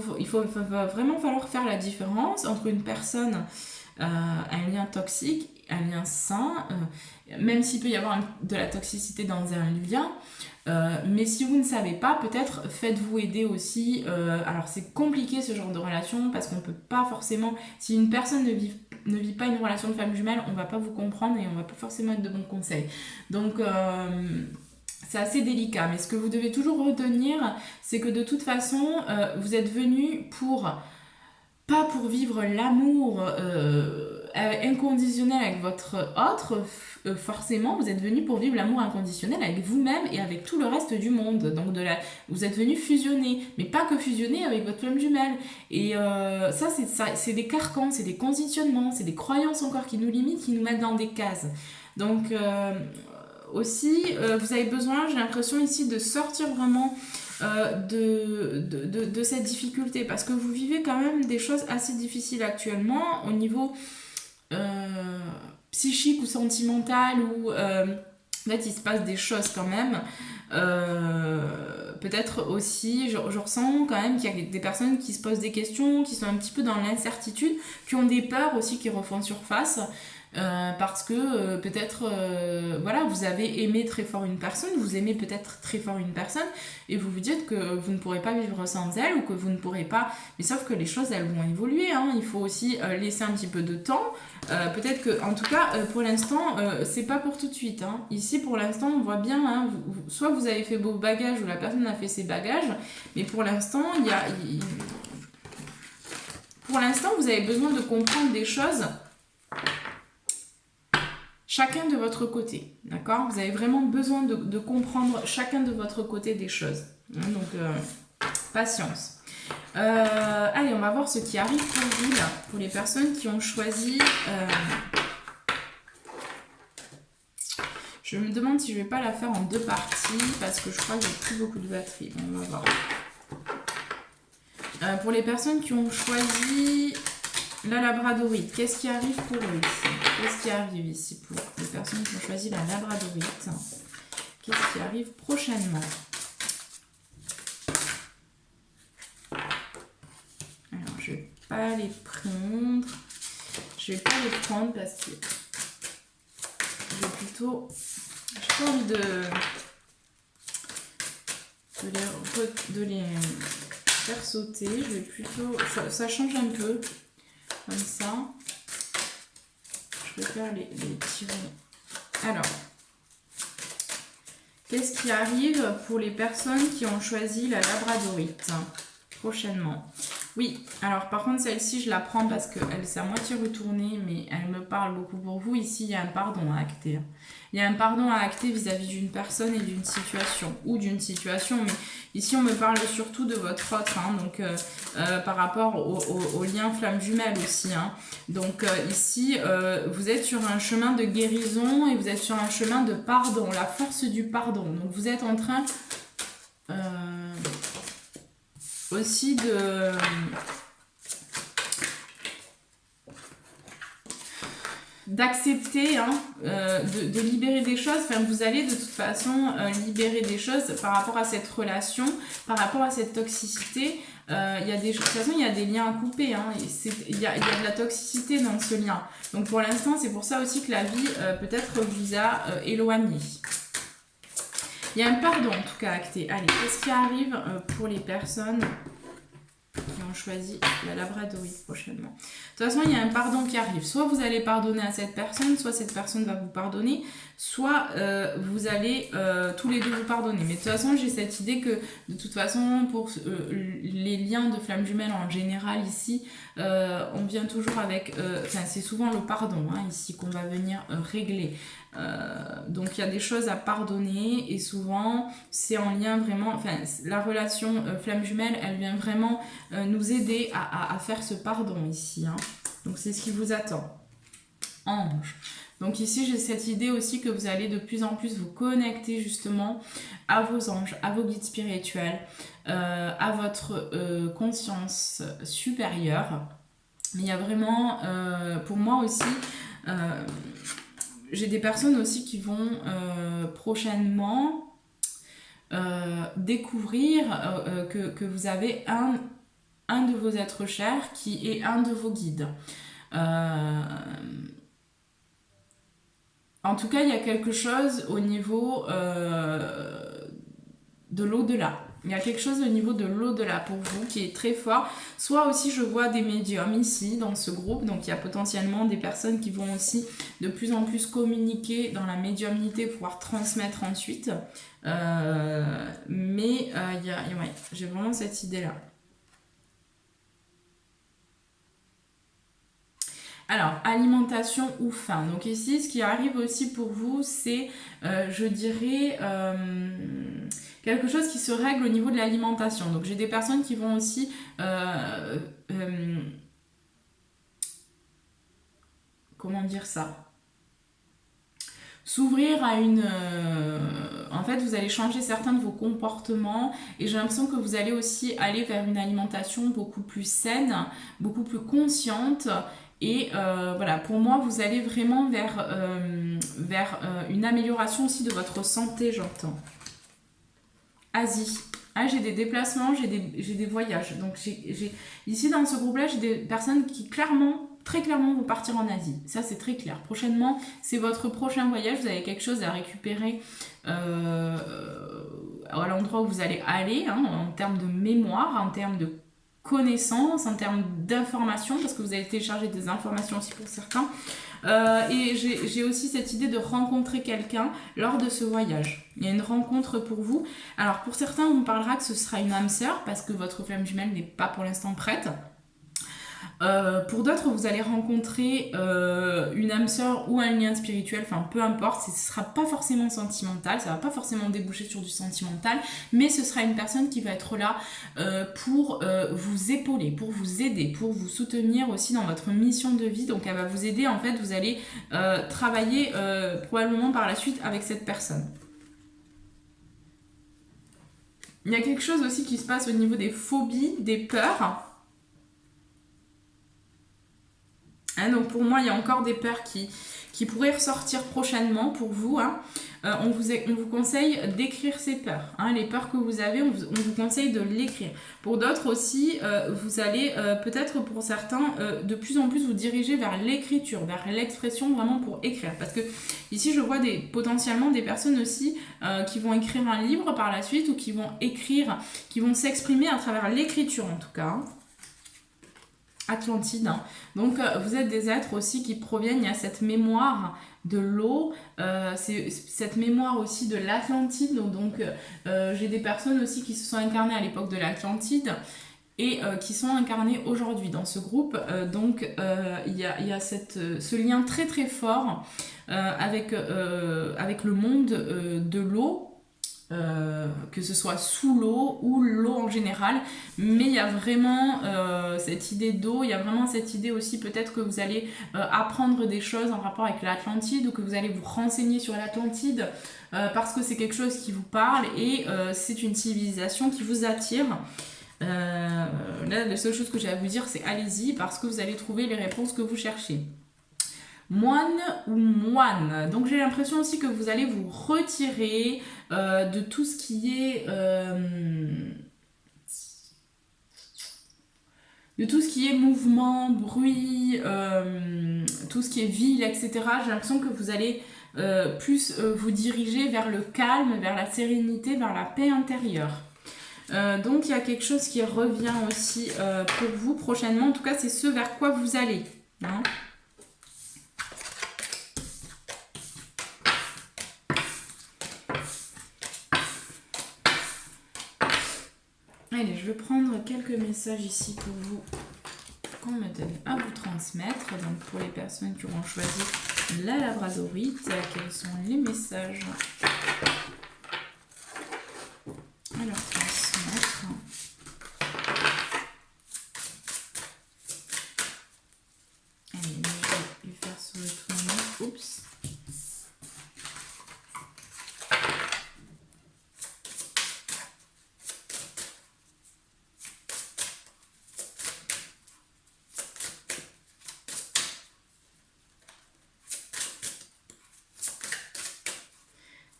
vraiment falloir faire la différence entre une personne, un lien toxique, un lien sain, même s'il peut y avoir de la toxicité dans un lien. Mais si vous ne savez pas, peut-être faites-vous aider aussi. Alors c'est compliqué ce genre de relation parce qu'on peut pas forcément, si une personne ne vit pas une relation de femme jumelle, on va pas vous comprendre et on va pas forcément être de bons conseils. Donc c'est assez délicat, mais ce que vous devez toujours retenir, c'est que de toute façon, vous êtes venu pas pour vivre l'amour inconditionnel avec votre autre, forcément vous êtes venu pour vivre l'amour inconditionnel avec vous-même et avec tout le reste du monde. Donc vous êtes venu fusionner, mais pas que fusionner avec votre flamme jumelle. Et ça c'est des carcans, c'est des conditionnements, c'est des croyances encore qui nous limitent, qui nous mettent dans des cases. Donc aussi vous avez besoin, j'ai l'impression ici, de sortir vraiment de cette difficulté, parce que vous vivez quand même des choses assez difficiles actuellement au niveau psychique ou sentimental, ou en fait il se passe des choses quand même. Peut-être aussi, je ressens quand même qu'il y a des personnes qui se posent des questions, qui sont un petit peu dans l'incertitude, qui ont des peurs aussi qui refont surface. parce que peut-être voilà, vous avez aimé très fort une personne, vous aimez peut-être très fort une personne et vous vous dites que vous ne pourrez pas vivre sans elle ou que vous ne pourrez pas, mais sauf que les choses elles vont évoluer, hein. Il faut aussi laisser un petit peu de temps, peut-être que en tout cas pour l'instant c'est pas pour tout de suite, hein. Ici pour l'instant on voit bien, hein, soit vous avez fait vos bagages ou la personne a fait ses bagages, mais pour l'instant pour l'instant vous avez besoin de comprendre des choses chacun de votre côté, d'accord? Vous avez vraiment besoin de comprendre chacun de votre côté des choses. Donc, patience. Allez, on va voir ce qui arrive pour vous, là, pour les personnes qui ont choisi... Je me demande si je ne vais pas la faire en 2 parties, parce que je crois que j'ai plus beaucoup de batterie. Bon, on va voir. Pour les personnes qui ont choisi... la labradorite, qu'est-ce qui arrive pour eux ici? Qu'est-ce qui arrive ici pour les personnes qui ont choisi la labradorite? Qu'est-ce qui arrive prochainement? Alors, je vais pas les prendre. Je vais pas les prendre parce que j'ai plutôt... j'ai pas envie de les faire sauter. Je vais plutôt... ça change un peu. Comme ça. Je vais faire les tirer. Alors, qu'est-ce qui arrive pour les personnes qui ont choisi la labradorite prochainement? Oui, alors par contre celle-ci je la prends parce qu'elle s'est à moitié retournée, mais elle me parle beaucoup pour vous. Ici il y a un pardon à acter. Il y a un pardon à acter vis-à-vis d'une personne et d'une situation, ou d'une situation, mais ici on me parle surtout de votre autre, hein, donc par rapport au lien flamme jumelle aussi. Hein. Donc ici vous êtes sur un chemin de guérison et vous êtes sur un chemin de pardon, la force du pardon. Donc vous êtes en train... aussi d'accepter, hein, de libérer des choses. Enfin, vous allez de toute façon libérer des choses par rapport à cette relation, par rapport à cette toxicité. Il y a de toute façon, il y a des liens à couper, hein, il y a de la toxicité dans ce lien. Donc pour l'instant, c'est pour ça aussi que la vie peut-être vous a éloigné. Il y a un pardon en tout cas acté. Allez, qu'est-ce qui arrive pour les personnes qui ont choisi la labradorite prochainement? De toute façon, il y a un pardon qui arrive. Soit vous allez pardonner à cette personne, soit cette personne va vous pardonner, soit vous allez tous les deux vous pardonner. Mais de toute façon, j'ai cette idée que de toute façon, pour les liens de flammes jumelles en général ici, on vient toujours avec... Enfin, c'est souvent le pardon, hein, ici, qu'on va venir régler. Donc il y a des choses à pardonner et souvent c'est en lien vraiment, enfin la relation flamme jumelle elle vient vraiment nous aider à faire ce pardon ici, hein. Donc c'est ce qui vous attend. Ange. Donc ici j'ai cette idée aussi que vous allez de plus en plus vous connecter justement à vos anges, à vos guides spirituels, à votre conscience supérieure. Mais il y a vraiment pour moi aussi j'ai des personnes aussi qui vont prochainement découvrir que vous avez un de vos êtres chers qui est un de vos guides. En tout cas, il y a quelque chose au niveau de l'au-delà. Il y a quelque chose au niveau de l'au-delà pour vous qui est très fort. Soit aussi je vois des médiums ici dans ce groupe. Donc il y a potentiellement des personnes qui vont aussi de plus en plus communiquer dans la médiumnité, pouvoir transmettre ensuite. Mais ouais, j'ai vraiment cette idée-là. Alors, alimentation ou faim. Donc ici, ce qui arrive aussi pour vous, c'est, je dirais, quelque chose qui se règle au niveau de l'alimentation. Donc j'ai des personnes qui vont aussi... comment dire ça? S'ouvrir à une... en fait, vous allez changer certains de vos comportements et j'ai l'impression que vous allez aussi aller vers une alimentation beaucoup plus saine, beaucoup plus consciente. Et voilà, pour moi, vous allez vraiment vers une amélioration aussi de votre santé, j'entends. Asie. Ah, j'ai des déplacements, j'ai des voyages. Donc, ici, dans ce groupe-là, j'ai des personnes qui, clairement, très clairement vous partir en Asie. Ça, c'est très clair. Prochainement, c'est votre prochain voyage. Vous avez quelque chose à récupérer à l'endroit où vous allez aller, hein, en termes de mémoire, en termes de connaissances, en termes d'informations, parce que vous allez télécharger des informations aussi pour certains. Et j'ai aussi cette idée de rencontrer quelqu'un lors de ce voyage. Il y a une rencontre pour vous. Alors pour certains, on me parlera que ce sera une âme sœur parce que votre flamme jumelle n'est pas pour l'instant prête. Pour d'autres, vous allez rencontrer une âme sœur ou un lien spirituel, enfin peu importe, ce ne sera pas forcément sentimental, ça ne va pas forcément déboucher sur du sentimental, mais ce sera une personne qui va être là pour vous épauler, pour vous aider, pour vous soutenir aussi dans votre mission de vie. Donc elle va vous aider, en fait, vous allez travailler probablement par la suite avec cette personne. Il y a quelque chose aussi qui se passe au niveau des phobies, des peurs. Hein, donc pour moi, il y a encore des peurs qui pourraient ressortir prochainement pour vous. Hein. On vous conseille d'écrire ces peurs. Hein. Les peurs que vous avez, on vous conseille de l'écrire. Pour d'autres aussi, vous allez peut-être pour certains de plus en plus vous diriger vers l'écriture, vers l'expression vraiment pour écrire. Parce que ici, je vois potentiellement des personnes aussi qui vont écrire un livre par la suite ou qui vont écrire, qui vont s'exprimer à travers l'écriture en tout cas. Hein. Atlantide. Hein. Donc vous êtes des êtres aussi qui proviennent, il y a cette mémoire de l'eau, c'est cette mémoire aussi de l'Atlantide. Donc j'ai des personnes aussi qui se sont incarnées à l'époque de l'Atlantide et qui sont incarnées aujourd'hui dans ce groupe. Donc il y a ce lien très très fort avec le monde de l'eau. Que ce soit sous l'eau ou l'eau en général, mais il y a vraiment cette idée d'eau, il y a vraiment cette idée aussi peut-être que vous allez apprendre des choses en rapport avec l'Atlantide ou que vous allez vous renseigner sur l'Atlantide parce que c'est quelque chose qui vous parle et c'est une civilisation qui vous attire. Là, la seule chose que j'ai à vous dire, c'est allez-y parce que vous allez trouver les réponses que vous cherchez. Moine ou moine. Donc j'ai l'impression aussi que vous allez vous retirer de tout ce qui est mouvement, bruit, tout ce qui est ville, etc. J'ai l'impression que vous allez plus vous diriger vers le calme, vers la sérénité, vers la paix intérieure. Donc il y a quelque chose qui revient aussi pour vous prochainement. En tout cas, c'est ce vers quoi vous allez. Hein. Allez, je vais prendre quelques messages ici pour vous, qu'on me donne à vous transmettre. Donc pour les personnes qui auront choisi la labradorite, quels sont les messages à leur transmettre? Allez, je vais faire sur le tournoi. Oups.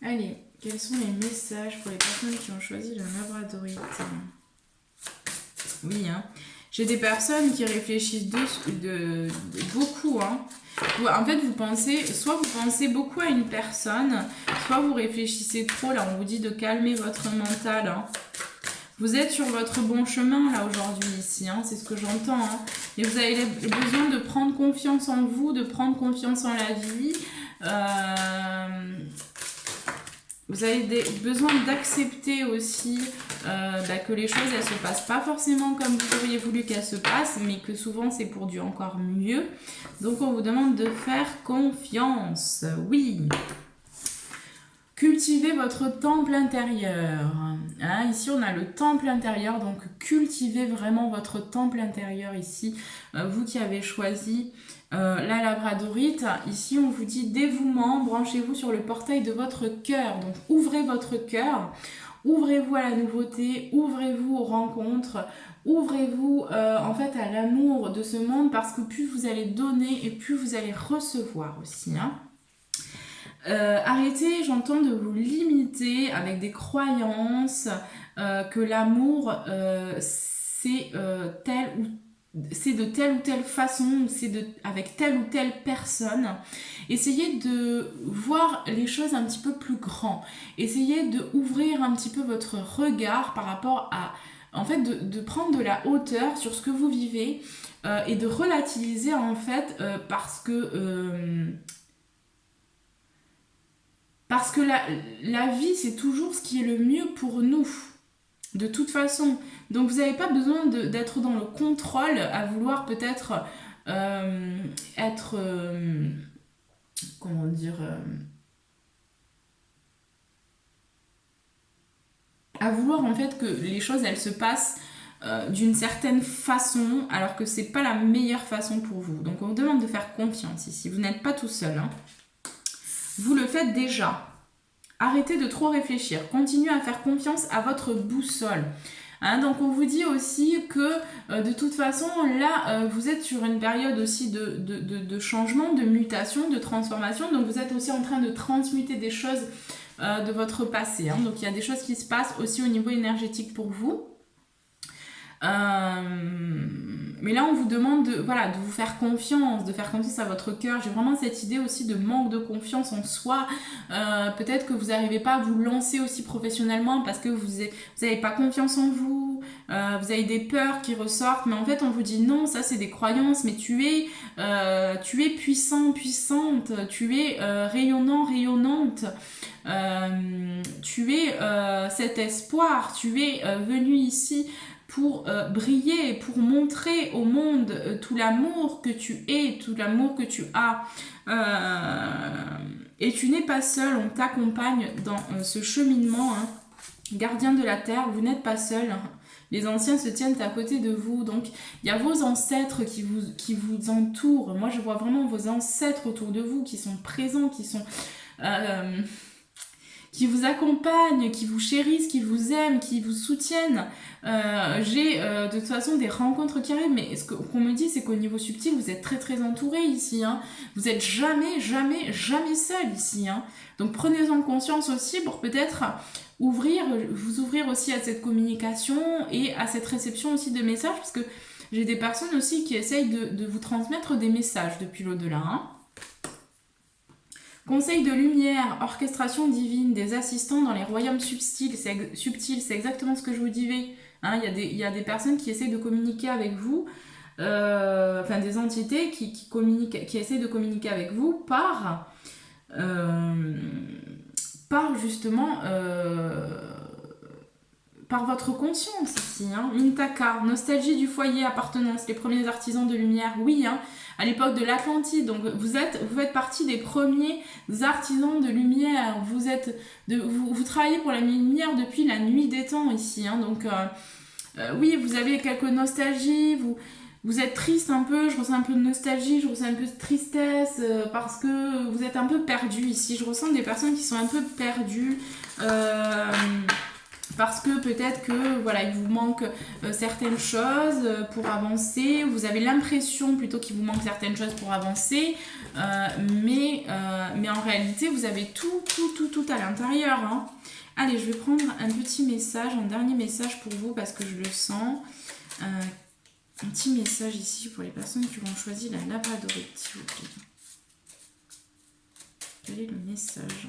Allez, quels sont les messages pour les personnes qui ont choisi la labradorite? Oui, hein. J'ai des personnes qui réfléchissent beaucoup. Hein. En fait, soit vous pensez beaucoup à une personne, soit vous réfléchissez trop. Là, on vous dit de calmer votre mental. Hein. Vous êtes sur votre bon chemin, là, aujourd'hui, ici. Hein. C'est ce que j'entends. Hein. Et vous avez besoin de prendre confiance en vous, de prendre confiance en la vie. Vous avez besoin d'accepter aussi que les choses, elles se passent pas forcément comme vous auriez voulu qu'elles se passent, mais que souvent c'est pour du encore mieux. Donc on vous demande de faire confiance. Oui. Cultivez votre temple intérieur. Hein, ici, on a le temple intérieur, donc cultivez vraiment votre temple intérieur ici. Vous qui avez choisi la labradorite, ici on vous dit dévouement, branchez-vous sur le portail de votre cœur. Donc ouvrez votre cœur, ouvrez-vous à la nouveauté, ouvrez-vous aux rencontres, ouvrez-vous en fait à l'amour de ce monde parce que plus vous allez donner et plus vous allez recevoir aussi. Hein. Arrêtez, j'entends, de vous limiter avec des croyances que l'amour c'est tel ou c'est de telle ou telle façon, c'est avec telle ou telle personne. Essayez de voir les choses un petit peu plus grand. Essayez de ouvrir un petit peu votre regard par rapport à, en fait, de prendre de la hauteur sur ce que vous vivez et de relativiser en fait parce que la vie c'est toujours ce qui est le mieux pour nous. De toute façon. Donc vous n'avez pas besoin d'être dans le contrôle, à vouloir peut-être être... comment dire à vouloir en fait que les choses elles se passent d'une certaine façon, alors que c'est pas la meilleure façon pour vous. Donc on vous demande de faire confiance ici. Vous n'êtes pas tout seul. Hein. Vous le faites déjà. Arrêtez de trop réfléchir. Continuez à faire confiance à votre boussole. Hein, donc on vous dit aussi que de toute façon là vous êtes sur une période aussi de changement, de mutation, de transformation. Donc vous êtes aussi en train de transmuter des choses de votre passé. Hein. Donc il y a des choses qui se passent aussi au niveau énergétique pour vous. Mais là on vous demande de vous faire confiance, de faire confiance à votre cœur. J'ai vraiment cette idée aussi de manque de confiance en soi. Peut-être que vous n'arrivez pas à vous lancer aussi professionnellement parce que vous n'avez pas confiance en vous, vous avez des peurs qui ressortent, mais en fait on vous dit non, ça c'est des croyances, mais tu es puissant, puissante, tu es rayonnant, rayonnante. Tu es cet espoir, tu es venu ici pour briller, pour montrer au monde tout l'amour que tu es, tout l'amour que tu as. Et tu n'es pas seul, on t'accompagne dans ce cheminement. Hein. Gardien de la terre, vous n'êtes pas seul. Hein. Les anciens se tiennent à côté de vous. Donc, il y a vos ancêtres qui vous entourent. Moi, je vois vraiment vos ancêtres autour de vous qui sont présents, qui vous accompagnent, qui vous chérissent, qui vous aiment, qui vous soutiennent. J'ai de toute façon des rencontres qui arrivent, mais ce qu'on me dit, c'est qu'au niveau subtil, vous êtes très très entouré ici. Hein. Vous n'êtes jamais, jamais, jamais seul ici. Hein. Donc prenez-en conscience aussi pour peut-être vous ouvrir aussi à cette communication et à cette réception aussi de messages, parce que j'ai des personnes aussi qui essayent de vous transmettre des messages depuis l'au-delà. Hein. Conseil de lumière, orchestration divine, des assistants dans les royaumes subtils, c'est exactement ce que je vous disais. Hein, il y a des personnes qui essayent de communiquer avec vous, des entités qui essayent de communiquer avec vous par justement par votre conscience ici. Hein. Mintaka, nostalgie du foyer, appartenance, les premiers artisans de lumière, oui, hein, à l'époque de l'Atlantide. Donc vous faites partie des premiers artisans de lumière. Vous travaillez pour la lumière depuis la nuit des temps ici. Hein. Donc oui, vous avez quelques nostalgies, vous êtes triste un peu, je ressens un peu de nostalgie, je ressens un peu de tristesse parce que vous êtes un peu perdu ici. Je ressens des personnes qui sont un peu perdues. Parce que peut-être que voilà, il vous manque certaines choses pour avancer, vous avez l'impression plutôt qu'il vous manque certaines choses pour avancer, mais en réalité vous avez tout à l'intérieur. Hein. Allez, je vais prendre un petit message, un dernier message pour vous parce que je le sens. Un petit message ici pour les personnes qui ont choisi la labradorite, s'il vous plaît. Quel est le message ?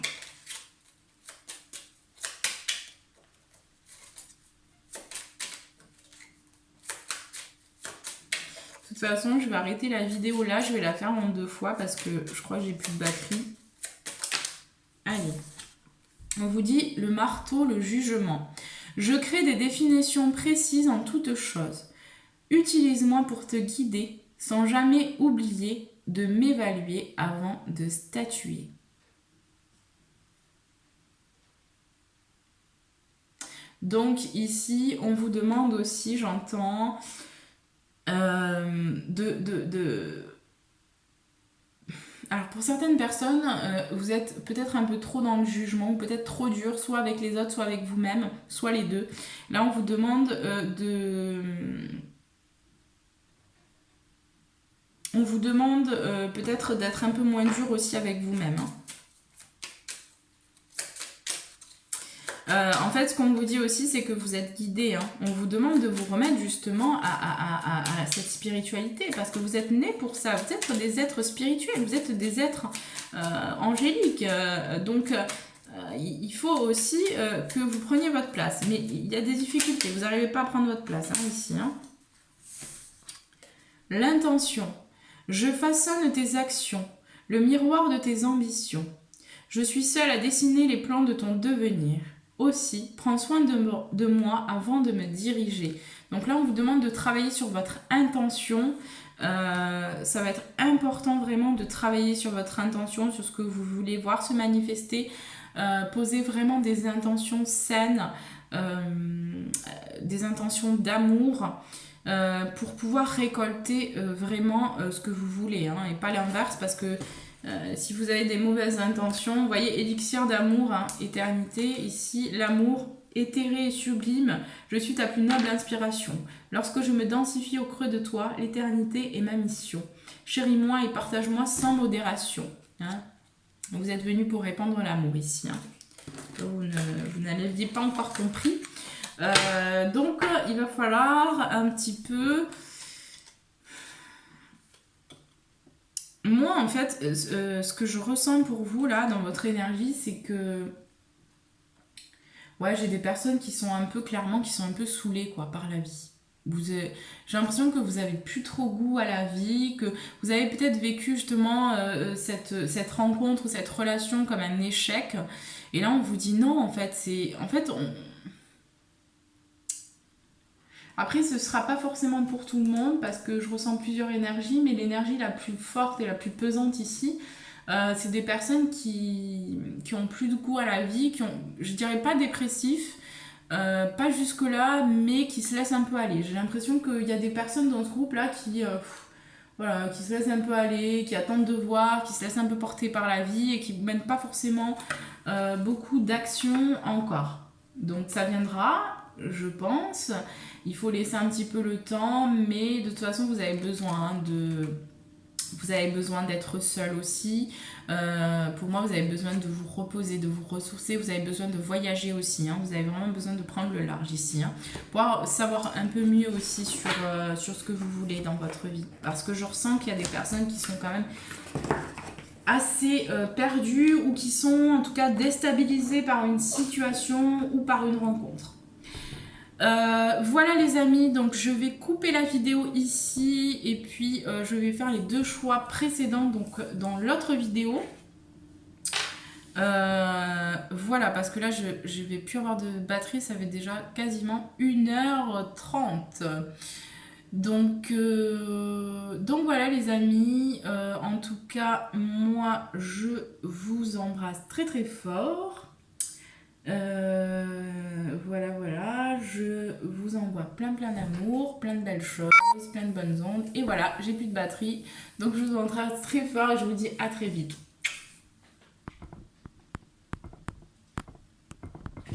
De toute façon, je vais arrêter la vidéo là, je vais la faire en 2 fois parce que je crois que j'ai plus de batterie. Allez. On vous dit le marteau, le jugement. Je crée des définitions précises en toutes choses. Utilise-moi pour te guider sans jamais oublier de m'évaluer avant de statuer. Donc ici, on vous demande aussi, j'entends, Alors pour certaines personnes, vous êtes peut-être un peu trop dans le jugement, ou peut-être trop dur, soit avec les autres, soit avec vous-même, soit les deux. Là, on vous demande On vous demande peut-être d'être un peu moins dur aussi avec vous-même. Hein. En fait, ce qu'on vous dit aussi, c'est que vous êtes guidé. Hein. On vous demande de vous remettre justement à cette spiritualité, parce que vous êtes nés pour ça. Vous êtes des êtres spirituels, vous êtes des êtres angéliques. Donc, il faut aussi que vous preniez votre place. Mais il y a des difficultés, vous n'arrivez pas à prendre votre place hein, ici. Hein. L'intention. Je façonne tes actions, le miroir de tes ambitions. Je suis seule à dessiner les plans de ton devenir. Aussi, prends soin de moi avant de me diriger. Donc là, on vous demande de travailler sur votre intention. Ça va être important vraiment de travailler sur votre intention, sur ce que vous voulez voir se manifester. Poser vraiment des intentions saines, des intentions d'amour. Pour pouvoir récolter vraiment ce que vous voulez hein, et pas l'inverse parce que si vous avez des mauvaises intentions, vous voyez, élixir d'amour, hein, éternité, ici, l'amour éthéré et sublime, je suis ta plus noble inspiration. Lorsque je me densifie au creux de toi, l'éternité est ma mission. Chéris-moi et partage-moi sans modération. Hein. Vous êtes venu pour répandre l'amour ici. Hein. Vous n'aviez pas encore compris. Donc, il va falloir un petit peu... Moi, en fait, ce que je ressens pour vous, là, dans votre énergie, c'est que... Ouais, j'ai des personnes qui sont un peu, clairement, qui sont un peu saoulées, quoi, par la vie. J'ai l'impression que vous avez plus trop goût à la vie, que vous avez peut-être vécu, justement, cette rencontre, cette relation comme un échec. Et là, on vous dit non, en fait, c'est... En fait, Après, ce ne sera pas forcément pour tout le monde parce que je ressens plusieurs énergies, mais l'énergie la plus forte et la plus pesante ici, c'est des personnes qui ont plus de goût à la vie, qui ont, je dirais pas dépressifs, pas jusque-là, mais qui se laissent un peu aller. J'ai l'impression qu'il y a des personnes dans ce groupe-là voilà, qui se laissent un peu aller, qui attendent de voir, qui se laissent un peu porter par la vie et qui ne mènent pas forcément beaucoup d'actions encore. Donc ça viendra, je pense. Il faut laisser un petit peu le temps, mais de toute façon, vous avez besoin d'être seul aussi. Pour moi, vous avez besoin de vous reposer, de vous ressourcer. Vous avez besoin de voyager aussi. Hein. Vous avez vraiment besoin de prendre le large ici. Hein. Pour savoir un peu mieux aussi sur ce que vous voulez dans votre vie. Parce que je ressens qu'il y a des personnes qui sont quand même assez perdues ou qui sont en tout cas déstabilisées par une situation ou par une rencontre. Voilà les amis, donc je vais couper la vidéo ici et puis je vais faire les deux choix précédents donc dans l'autre vidéo. Voilà, parce que là je vais plus avoir de batterie, ça fait déjà quasiment 1h30. Donc voilà les amis, en tout cas moi je vous embrasse très très fort. Voilà, je vous envoie plein d'amour, plein de belles choses, plein de bonnes ondes. Et voilà, j'ai plus de batterie. Donc je vous embrasse très fort et je vous dis à très vite.